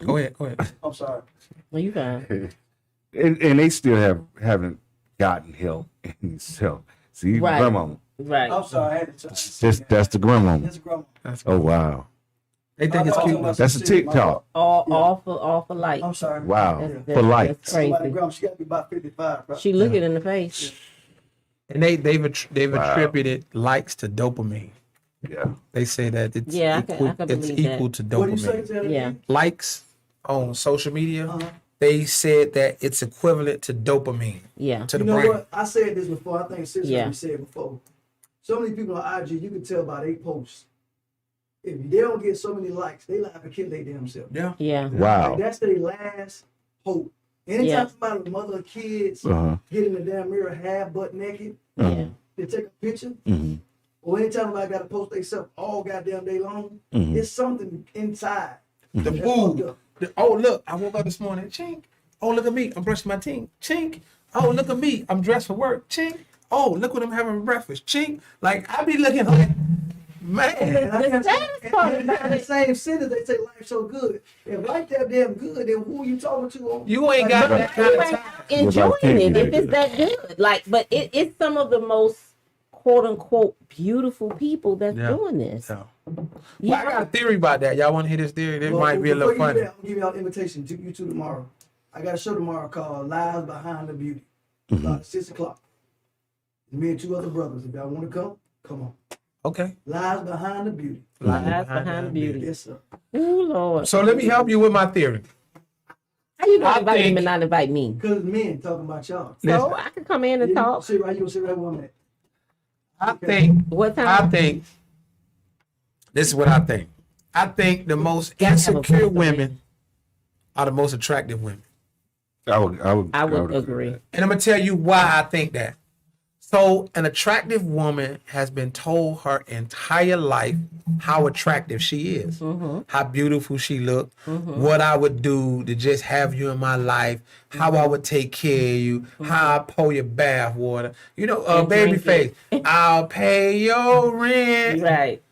Go ahead. I'm sorry. Well, you fine. and they still haven't gotten help in themselves. See, Right. grandmama. Right. I'm sorry. I had to That's the grandmama. That's grandma. Oh wow, They think it's cute. that's a TikTok. All for light. I'm sorry. Wow, That's for lights. That's Somebody, crazy. grandma, she got to be about 55, bro. She look it in the face. And they've attributed likes to dopamine. Yeah, They say that it's Yeah, I can it's believe equal to What do you say, dopamine. Teddy? Yeah. Likes on social media, they said that it's equivalent to dopamine Yeah. to the You know brain. what? I said this before. I think Sister Yeah. said it before. So many people on IG, you can tell by their posts. If they don't get so many likes, they like to kill their damn self. Yeah. Yeah. wow. Like, that's their last hope. Anytime Yeah. somebody with mother or kids Uh-huh. get in the damn mirror half butt naked, Yeah. they take a picture, Mhm. or anytime somebody got to post themselves all goddamn day long, Mhm. it's something inside. The that's fucked boob. up. Oh, look, I woke up this morning. Chink. Oh, look at me. I'm brushing my teeth. Chink. Oh, look at me. I'm dressed for work. Chink. Oh, look what I'm having for breakfast. Chink. Like, I be looking like, man. And I The can't saddest part about in the it- same sentence, they say life's so good. If life that damn good, then who you talking to? You ain't got Like, that kind You of ain't time. out enjoying can't it be if that it's that good. Like, but it's some of the most quote unquote beautiful people that's Yeah. doing this. So, You well, I got a theory about that. Y'all want to hear this theory? This Well, might be a little before you do funny. that, I'll give y'all an invitation to you two tomorrow. I got a show tomorrow called Lies Behind the Beauty. About 6 o'clock. Me and 2 other brothers. If y'all want to come on. Okay. Lies Behind the Beauty. Lies behind the beauty. Yes, sir. Ooh, Lord. So let me help you with my theory. How you gonna I invite him think- and not invite me? Because men talking about y'all. So I can come in and You talk. sit right, you gonna sit right one minute. I think What I time? think this is what I think. I think the most Gotta have a insecure place to women are the most attractive women. I would agree. And I'm gonna tell you why I think that. So an attractive woman has been told her entire life how attractive she is, how beautiful she looked, what I would do to just have you in my life, how I would take care of you, how I pour your bath water. You know, And baby drink face. I'll pay your rent. Right.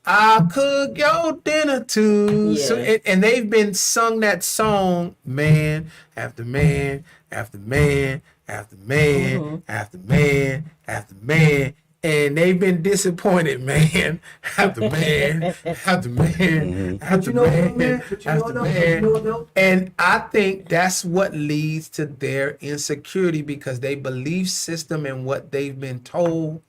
I'll cook your dinner too. Yeah. So, and they've been sung that song, man after man after man after man after man after man. And they've been disappointed, man after man after man after you know what, man man? But you know after what, though? man. You know what, though? And I think that's what leads to their insecurity because their belief system and what they've been told,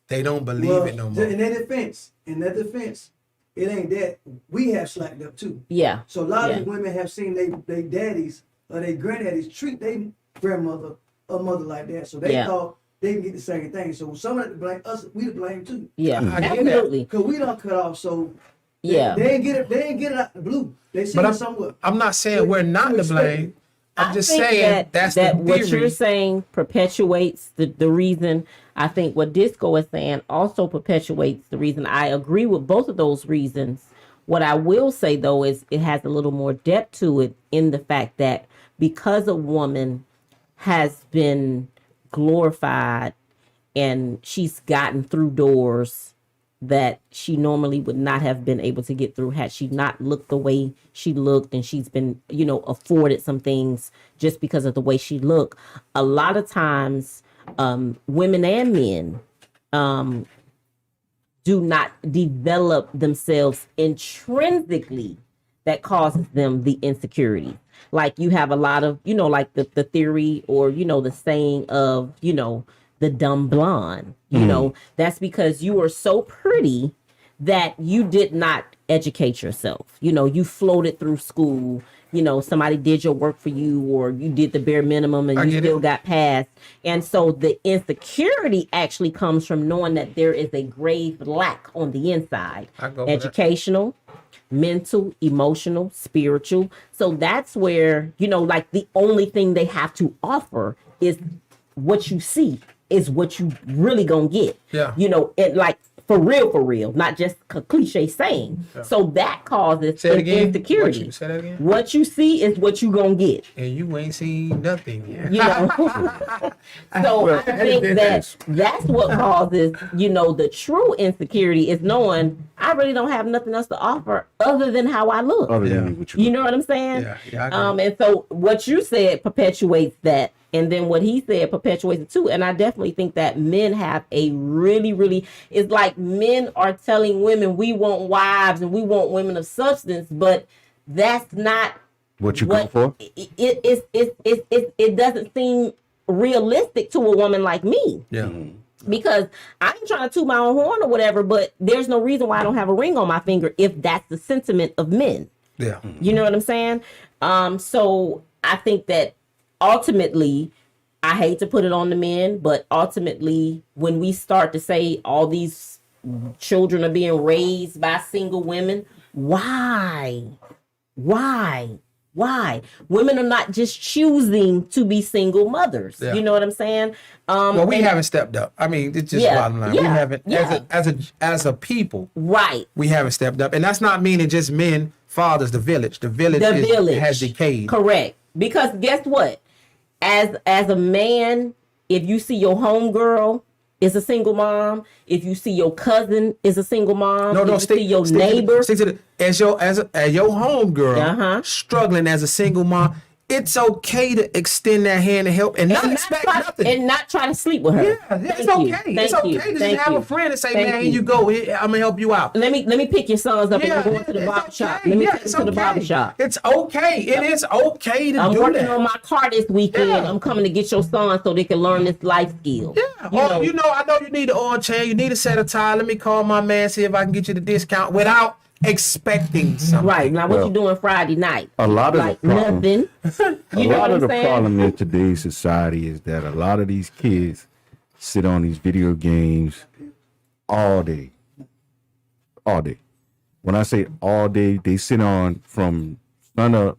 they don't believe it no more. In that defense, it ain't that. We have slacked up too. Yeah. So a lot Yeah. of the women have seen they daddies or their granddaddies treat their grandmother or mother like that. So they Yeah. thought they can get the same thing. So some of the blame us, we to blame too. Yeah. I get that. Absolutely. Because we don't cut off so Yeah. They ain't get it. They ain't get it out the blue. They see it somewhere. I'm not saying we're not to blame. I'm just think saying that's the what theory. you're saying perpetuates the reason. I think what Disco is saying also perpetuates the reason. I agree with both of those reasons. What I will say though is it has a little more depth to it in the fact that because a woman has been glorified and she's gotten through doors that she normally would not have been able to get through had she not looked the way she looked, and she's been, afforded some things just because of the way she looked. A lot of times, women and men do not develop themselves intrinsically that causes them the insecurity. Like you have a lot of, like the theory or, the saying of, the dumb blonde, that's because you are so pretty that you did not educate yourself. You floated through school, somebody did your work for you, or you did the bare minimum and you still got passed. And so the insecurity actually comes from knowing that there is a grave lack on the inside. Educational, mental, emotional, spiritual. So that's where, like the only thing they have to offer is what you see is what you really gonna get. Yeah. It like for real, not just a cliche saying. Yeah. So that causes insecurity. Say that again? What you see is what you gonna get. And you ain't seen nothing yet. So I think that's what causes, the true insecurity is knowing I really don't have nothing else to offer other than how I look. You know what I'm saying? Yeah. And so what you said perpetuates that. And then what he said perpetuates it too. And I definitely think that men have a really, it's like men are telling women we want wives and we want women of substance, but that's not what you go for. It doesn't seem realistic to a woman like me. Yeah. Because I ain't trying to toot my own horn or whatever, but there's no reason why I don't have a ring on my finger if that's the sentiment of men. Yeah. You know what I'm saying? So I think that ultimately, I hate to put it on the men, but ultimately, when we start to say all these children are being raised by single women, why? Women are not just choosing to be single mothers. Yeah. You know what I'm saying? Well, we haven't stepped up. I mean, it's just bottom line. We haven't, as a people, right? We haven't stepped up, and that's not meaning just men. Fathers, the village. The village has decayed. Correct. Because guess what? As a man, if you see your homegirl is a single mom, if you see your cousin is a single mom, see your neighbor, as your homegirl struggling as a single mom, it's okay to extend that hand to help and not expect nothing. And not try to sleep with her. Yeah, it's okay. It's okay to just have a friend and say, man, here you go. I'm gonna help you out. Let me pick your sons up and we're going to the barber shop. Let me take them to the barber shop. It's okay. It is okay to do that. I'm working on my car this weekend. I'm coming to get your sons so they can learn this life skill. Yeah. I know you need an oil change. You need a set of tire. Let me call my man, see if I can get you the discount without expecting something. Right. Now, what you doing Friday night? A lot of nothing. A lot of the problem in today's society is that a lot of these kids sit on these video games all day. All day. When I say all day, they sit on from the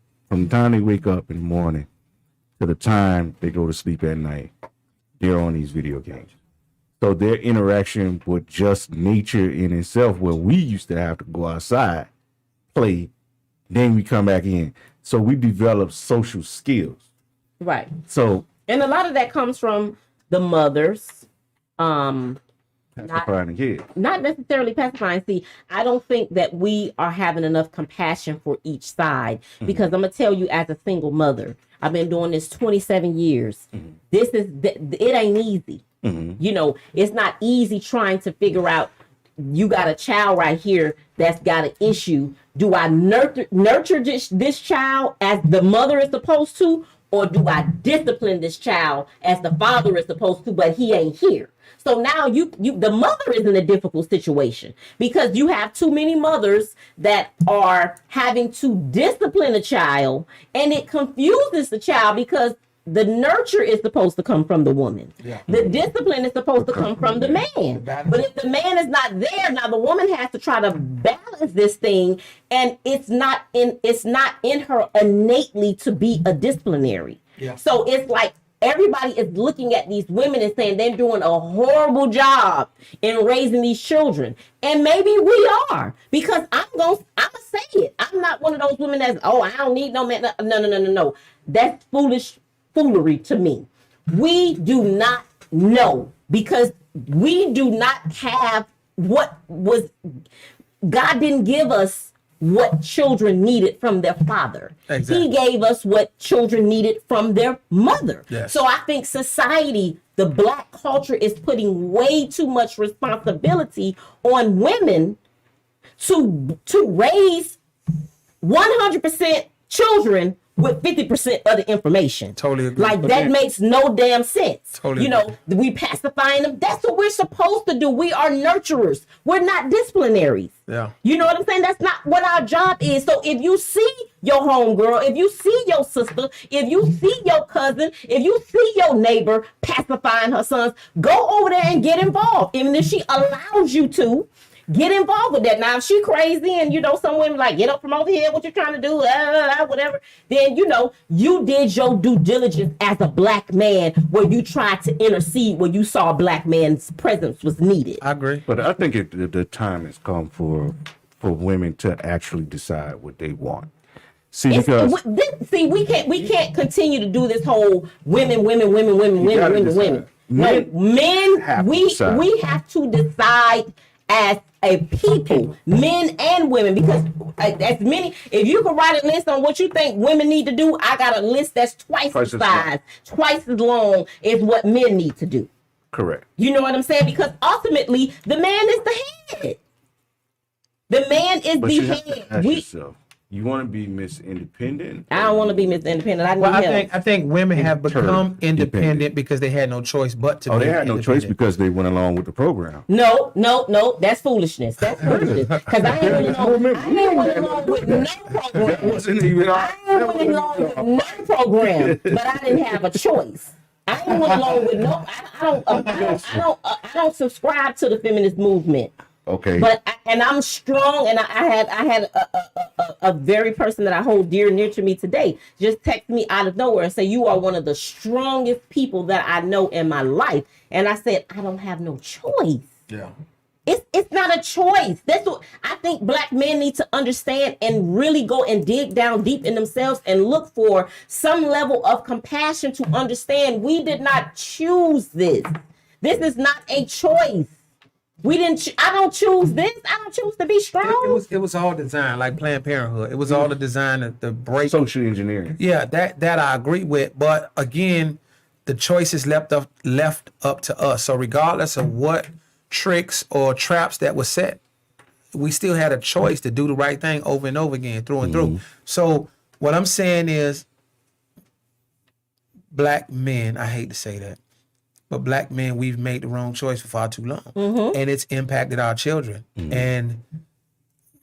time they wake up in the morning to the time they go to sleep at night. They're on these video games. So their interaction with just nature in itself, where we used to have to go outside, play, then we come back in. So we develop social skills. Right. So, and a lot of that comes from the mothers. Pacifying the kids. Not necessarily pacifying. See, I don't think that we are having enough compassion for each side, because I'm gonna tell you, as a single mother, I've been doing this 27 years. It ain't easy. It's not easy trying to figure out, you got a child right here that's got an issue. Do I nurture this child as the mother is supposed to, or do I discipline this child as the father is supposed to, but he ain't here? So now the mother is in a difficult situation, because you have too many mothers that are having to discipline a child, and it confuses the child because the nurture is supposed to come from the woman. Yeah. The discipline is supposed to come from the man. But if the man is not there, now the woman has to try to balance this thing, and it's not in her innately to be a disciplinary. Yeah. So it's like everybody is looking at these women and saying they're doing a horrible job in raising these children. And maybe we are, because I'm gonna say it. I'm not one of those women that's, oh, I don't need no man. No. That's foolery to me. We do not know, because we do not have what was, God didn't give us what children needed from their father. Exactly. He gave us what children needed from their mother. Yes. So I think society, the Black culture, is putting way too much responsibility on women to raise 100% children with 50% of the information. Totally agree. Like, that makes no damn sense. Totally you know, we pacifying them. That's what we're supposed to do. We are nurturers. We're not disciplinaries. Yeah. You know what I'm saying? That's not what our job is. So if you see your homegirl, if you see your sister, if you see your cousin, if you see your neighbor pacifying her sons, go over there and get involved. Even if she allows you to, get involved with that. Now, if she crazy and, you know, some women like, get up from over here, what you trying to do, whatever, then, you know, you did your due diligence as a Black man, where you tried to intercede where you saw a Black man's presence was needed. I agree. But I think the time has come for women to actually decide what they want. See, because we can't continue to do this whole women. decide. Men, we have to decide as a people, men and women, because as many, if you can write a list on what you think women need to do, I got a list that's twice the size, twice as long as what men need to do. Correct. You know what I'm saying? Because ultimately, the man is the head. The man is But the you have head. to ask yourself, you want to be Miss Independent? I don't want to be Miss Independent. I need help. I think women have become independent because they had no choice but to be They had no choice independent. because they went along with the program. No, that's foolishness. That's foolishness. Because I ain't went along with no program. Wasn't even I ain't went along with no program, but I didn't have a choice. I ain't went along with no. I don't subscribe to the feminist movement. Okay. But I'm strong, and I had a very person that I hold dear and near to me today just text me out of nowhere and say, you are one of the strongest people that I know in my life. And I said, I don't have no choice. Yeah. It's not a choice. That's what I think Black men need to understand, and really go and dig down deep in themselves and look for some level of compassion to understand we did not choose this. This is not a choice. We didn't. I don't choose this. I don't choose to be strong. It was all designed, like Planned Parenthood. It was all the design to break. Social engineering. Yeah, that I agree with. But again, the choice is left up to us. So regardless of what tricks or traps that were set, we still had a choice to do the right thing over and over again, through and through. So what I'm saying is, Black men, I hate to say that, but Black men, we've made the wrong choice for far too long. And it's impacted our children. And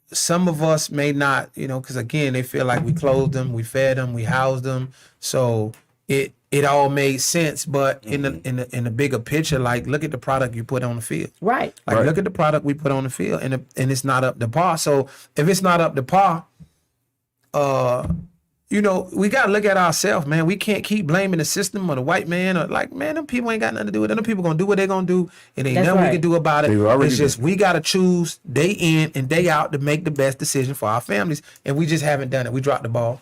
some of us may not, because again, they feel like we clothed them, we fed them, we housed them. So it all made sense. But in the bigger picture, like, look at the product you put on the field. Right. Like, look at the product we put on the field, and it's not up to par. So if it's not up to par, we got to look at ourselves, man. We can't keep blaming the system or the white man, or like, man, them people ain't got nothing to do with it. Them people going to do what they going to do, and ain't nothing we can do about it. It's just we got to choose day in and day out to make the best decision for our families, and we just haven't done it. We dropped the ball.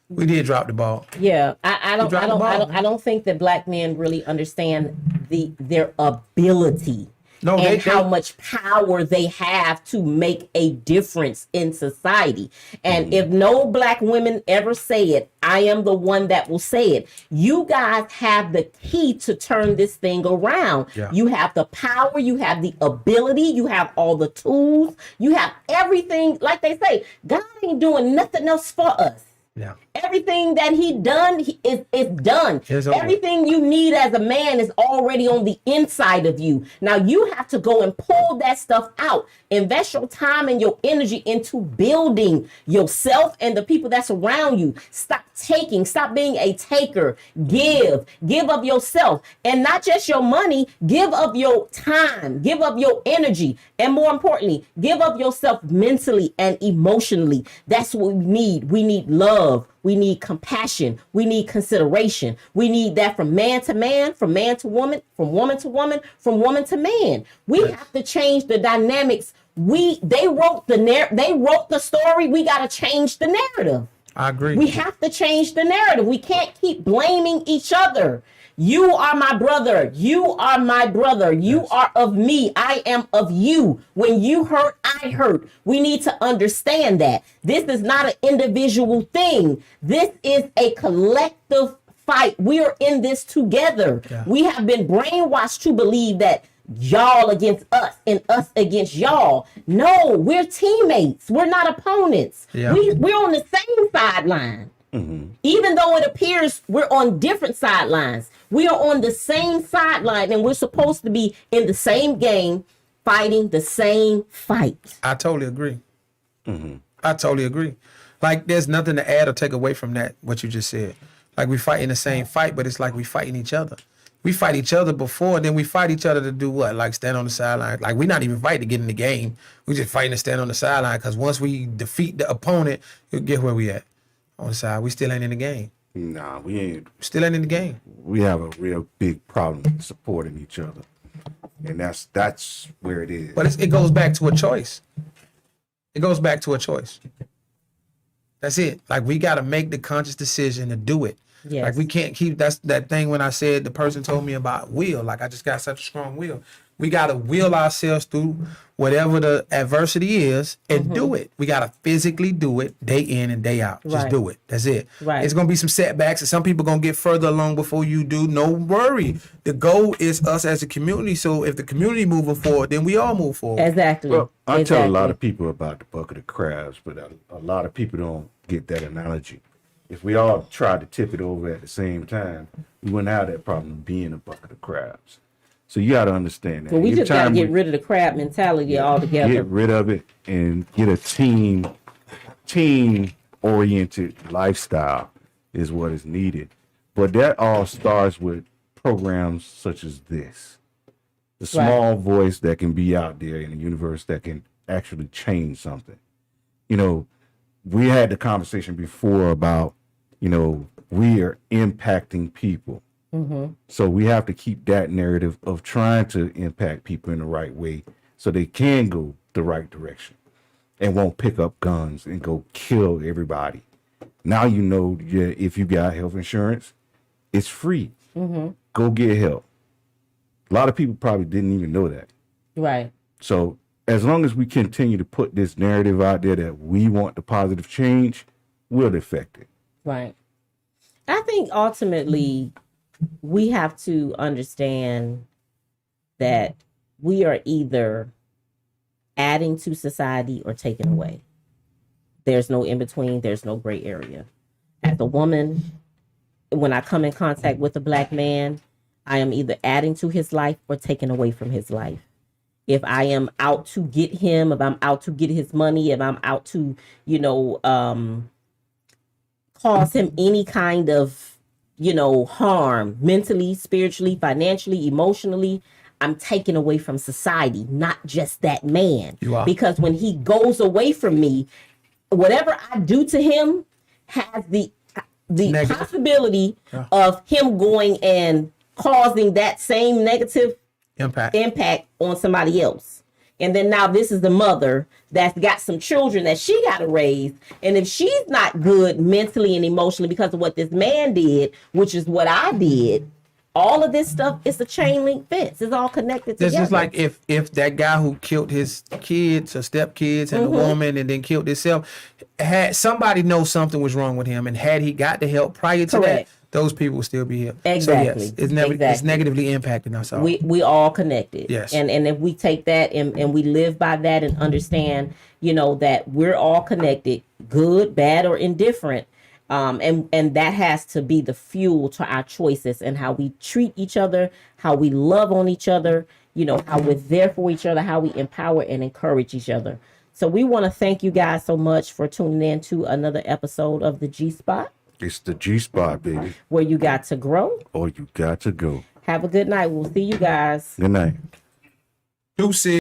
We did drop the ball. Yeah, I don't think that Black men really understand their ability. How much power they have to make a difference in society. And if no Black women ever say it, I am the one that will say it. You guys have the key to turn this thing around. Yeah. You have the power, you have the ability, you have all the tools, you have everything. Like they say, God ain't doing nothing else for us. Yeah. Everything that he done is done. Everything you need as a man is already on the inside of you. Now you have to go and pull that stuff out. Invest your time and your energy into building yourself and the people that's around you. Stop taking. Stop being a taker. Give of yourself, and not just your money. Give of your time, give of your energy, and more importantly, give of yourself mentally and emotionally. That's what we need. We need love. We need compassion. We need consideration. We need that from man to man, from man to woman, from woman to woman, from woman to man. We have to change the dynamics. They wrote the story. We got to change the narrative. I agree. We have to change the narrative. We can't keep blaming each other. You are my brother. You are my brother. You are of me. I am of you. When you hurt, I hurt. We need to understand that. This is not an individual thing. This is a collective fight. We are in this together. Yeah. We have been brainwashed to believe that y'all against us and us against y'all. No, we're teammates. We're not opponents. Yeah. We're on the same sideline. Mm-hmm. Even though it appears we're on different sidelines, we are on the same sideline, and we're supposed to be in the same game, fighting the same fight. I totally agree. Mm-hmm. I totally agree. Like, there's nothing to add or take away from that, what you just said. Like, we fight in the same fight, but it's like we fighting each other. We fight each other before, and then we fight each other to do what? Like, stand on the sideline. Like, we're not even fighting to get in the game. We just fighting to stand on the sideline, because once we defeat the opponent, guess where we at? On the side. We still ain't in the game. Nah, we ain't. Still ain't in the game. We have a real big problem supporting each other. And that's where it is. But it goes back to a choice. It goes back to a choice. That's it. Like, we got to make the conscious decision to do it. Yes. Like, we can't keep, that's that thing when I said the person told me about will. Like, I just got such a strong will. We got to will ourselves through whatever the adversity is and do it. We got to physically do it day in and day out. Just do it. That's it. Right. It's going to be some setbacks, and some people going to get further along before you do. No worry. The goal is us as a community. So if the community moving forward, then we all move forward. Exactly. Well, I tell a lot of people about the bucket of crabs, but a lot of people don't get that analogy. If we all tried to tip it over at the same time, we wouldn't have that problem of being a bucket of crabs. So you got to understand that. Well, we just got to get rid of the crab mentality altogether. Get rid of it and get a team-oriented lifestyle is what is needed. But that all starts with programs such as this. The small voice that can be out there in the universe that can actually change something. You know, we had the conversation before about, we are impacting people. Mm-hmm. So we have to keep that narrative of trying to impact people in the right way so they can go the right direction and won't pick up guns and go kill everybody. Now if you got health insurance, it's free. Mm-hmm. Go get help. A lot of people probably didn't even know that. Right. So as long as we continue to put this narrative out there that we want the positive change, we'll affect it. Right. I think ultimately we have to understand that we are either adding to society or taking away. There's no in between. There's no gray area. As a woman, when I come in contact with a Black man, I am either adding to his life or taking away from his life. If I am out to get him, if I'm out to get his money, if I'm out to, cause him any kind of harm mentally, spiritually, financially, emotionally, I'm taken away from society, not just that man. Because when he goes away from me, whatever I do to him has the possibility of him going and causing that same negative impact on somebody else. And then now this is the mother that's got some children that she got to raise. And if she's not good mentally and emotionally because of what this man did, which is what I did, all of this stuff is a chain link fence. It's all connected together. It's just like if that guy who killed his kids or stepkids and the woman and then killed himself, had somebody know something was wrong with him, and had he got the help prior to that, those people will still be here. Exactly. So yes, it's negatively impacting us all. We all connected. Yes. And if we take that and we live by that and understand, that we're all connected, good, bad, or indifferent. And that has to be the fuel to our choices and how we treat each other, how we love on each other, how we're there for each other, how we empower and encourage each other. So we want to thank you guys so much for tuning in to another episode of the G Spot. It's the G spot, baby. where you got to grow. Or you got to go. Have a good night. We'll see you guys. Good night. Deuces.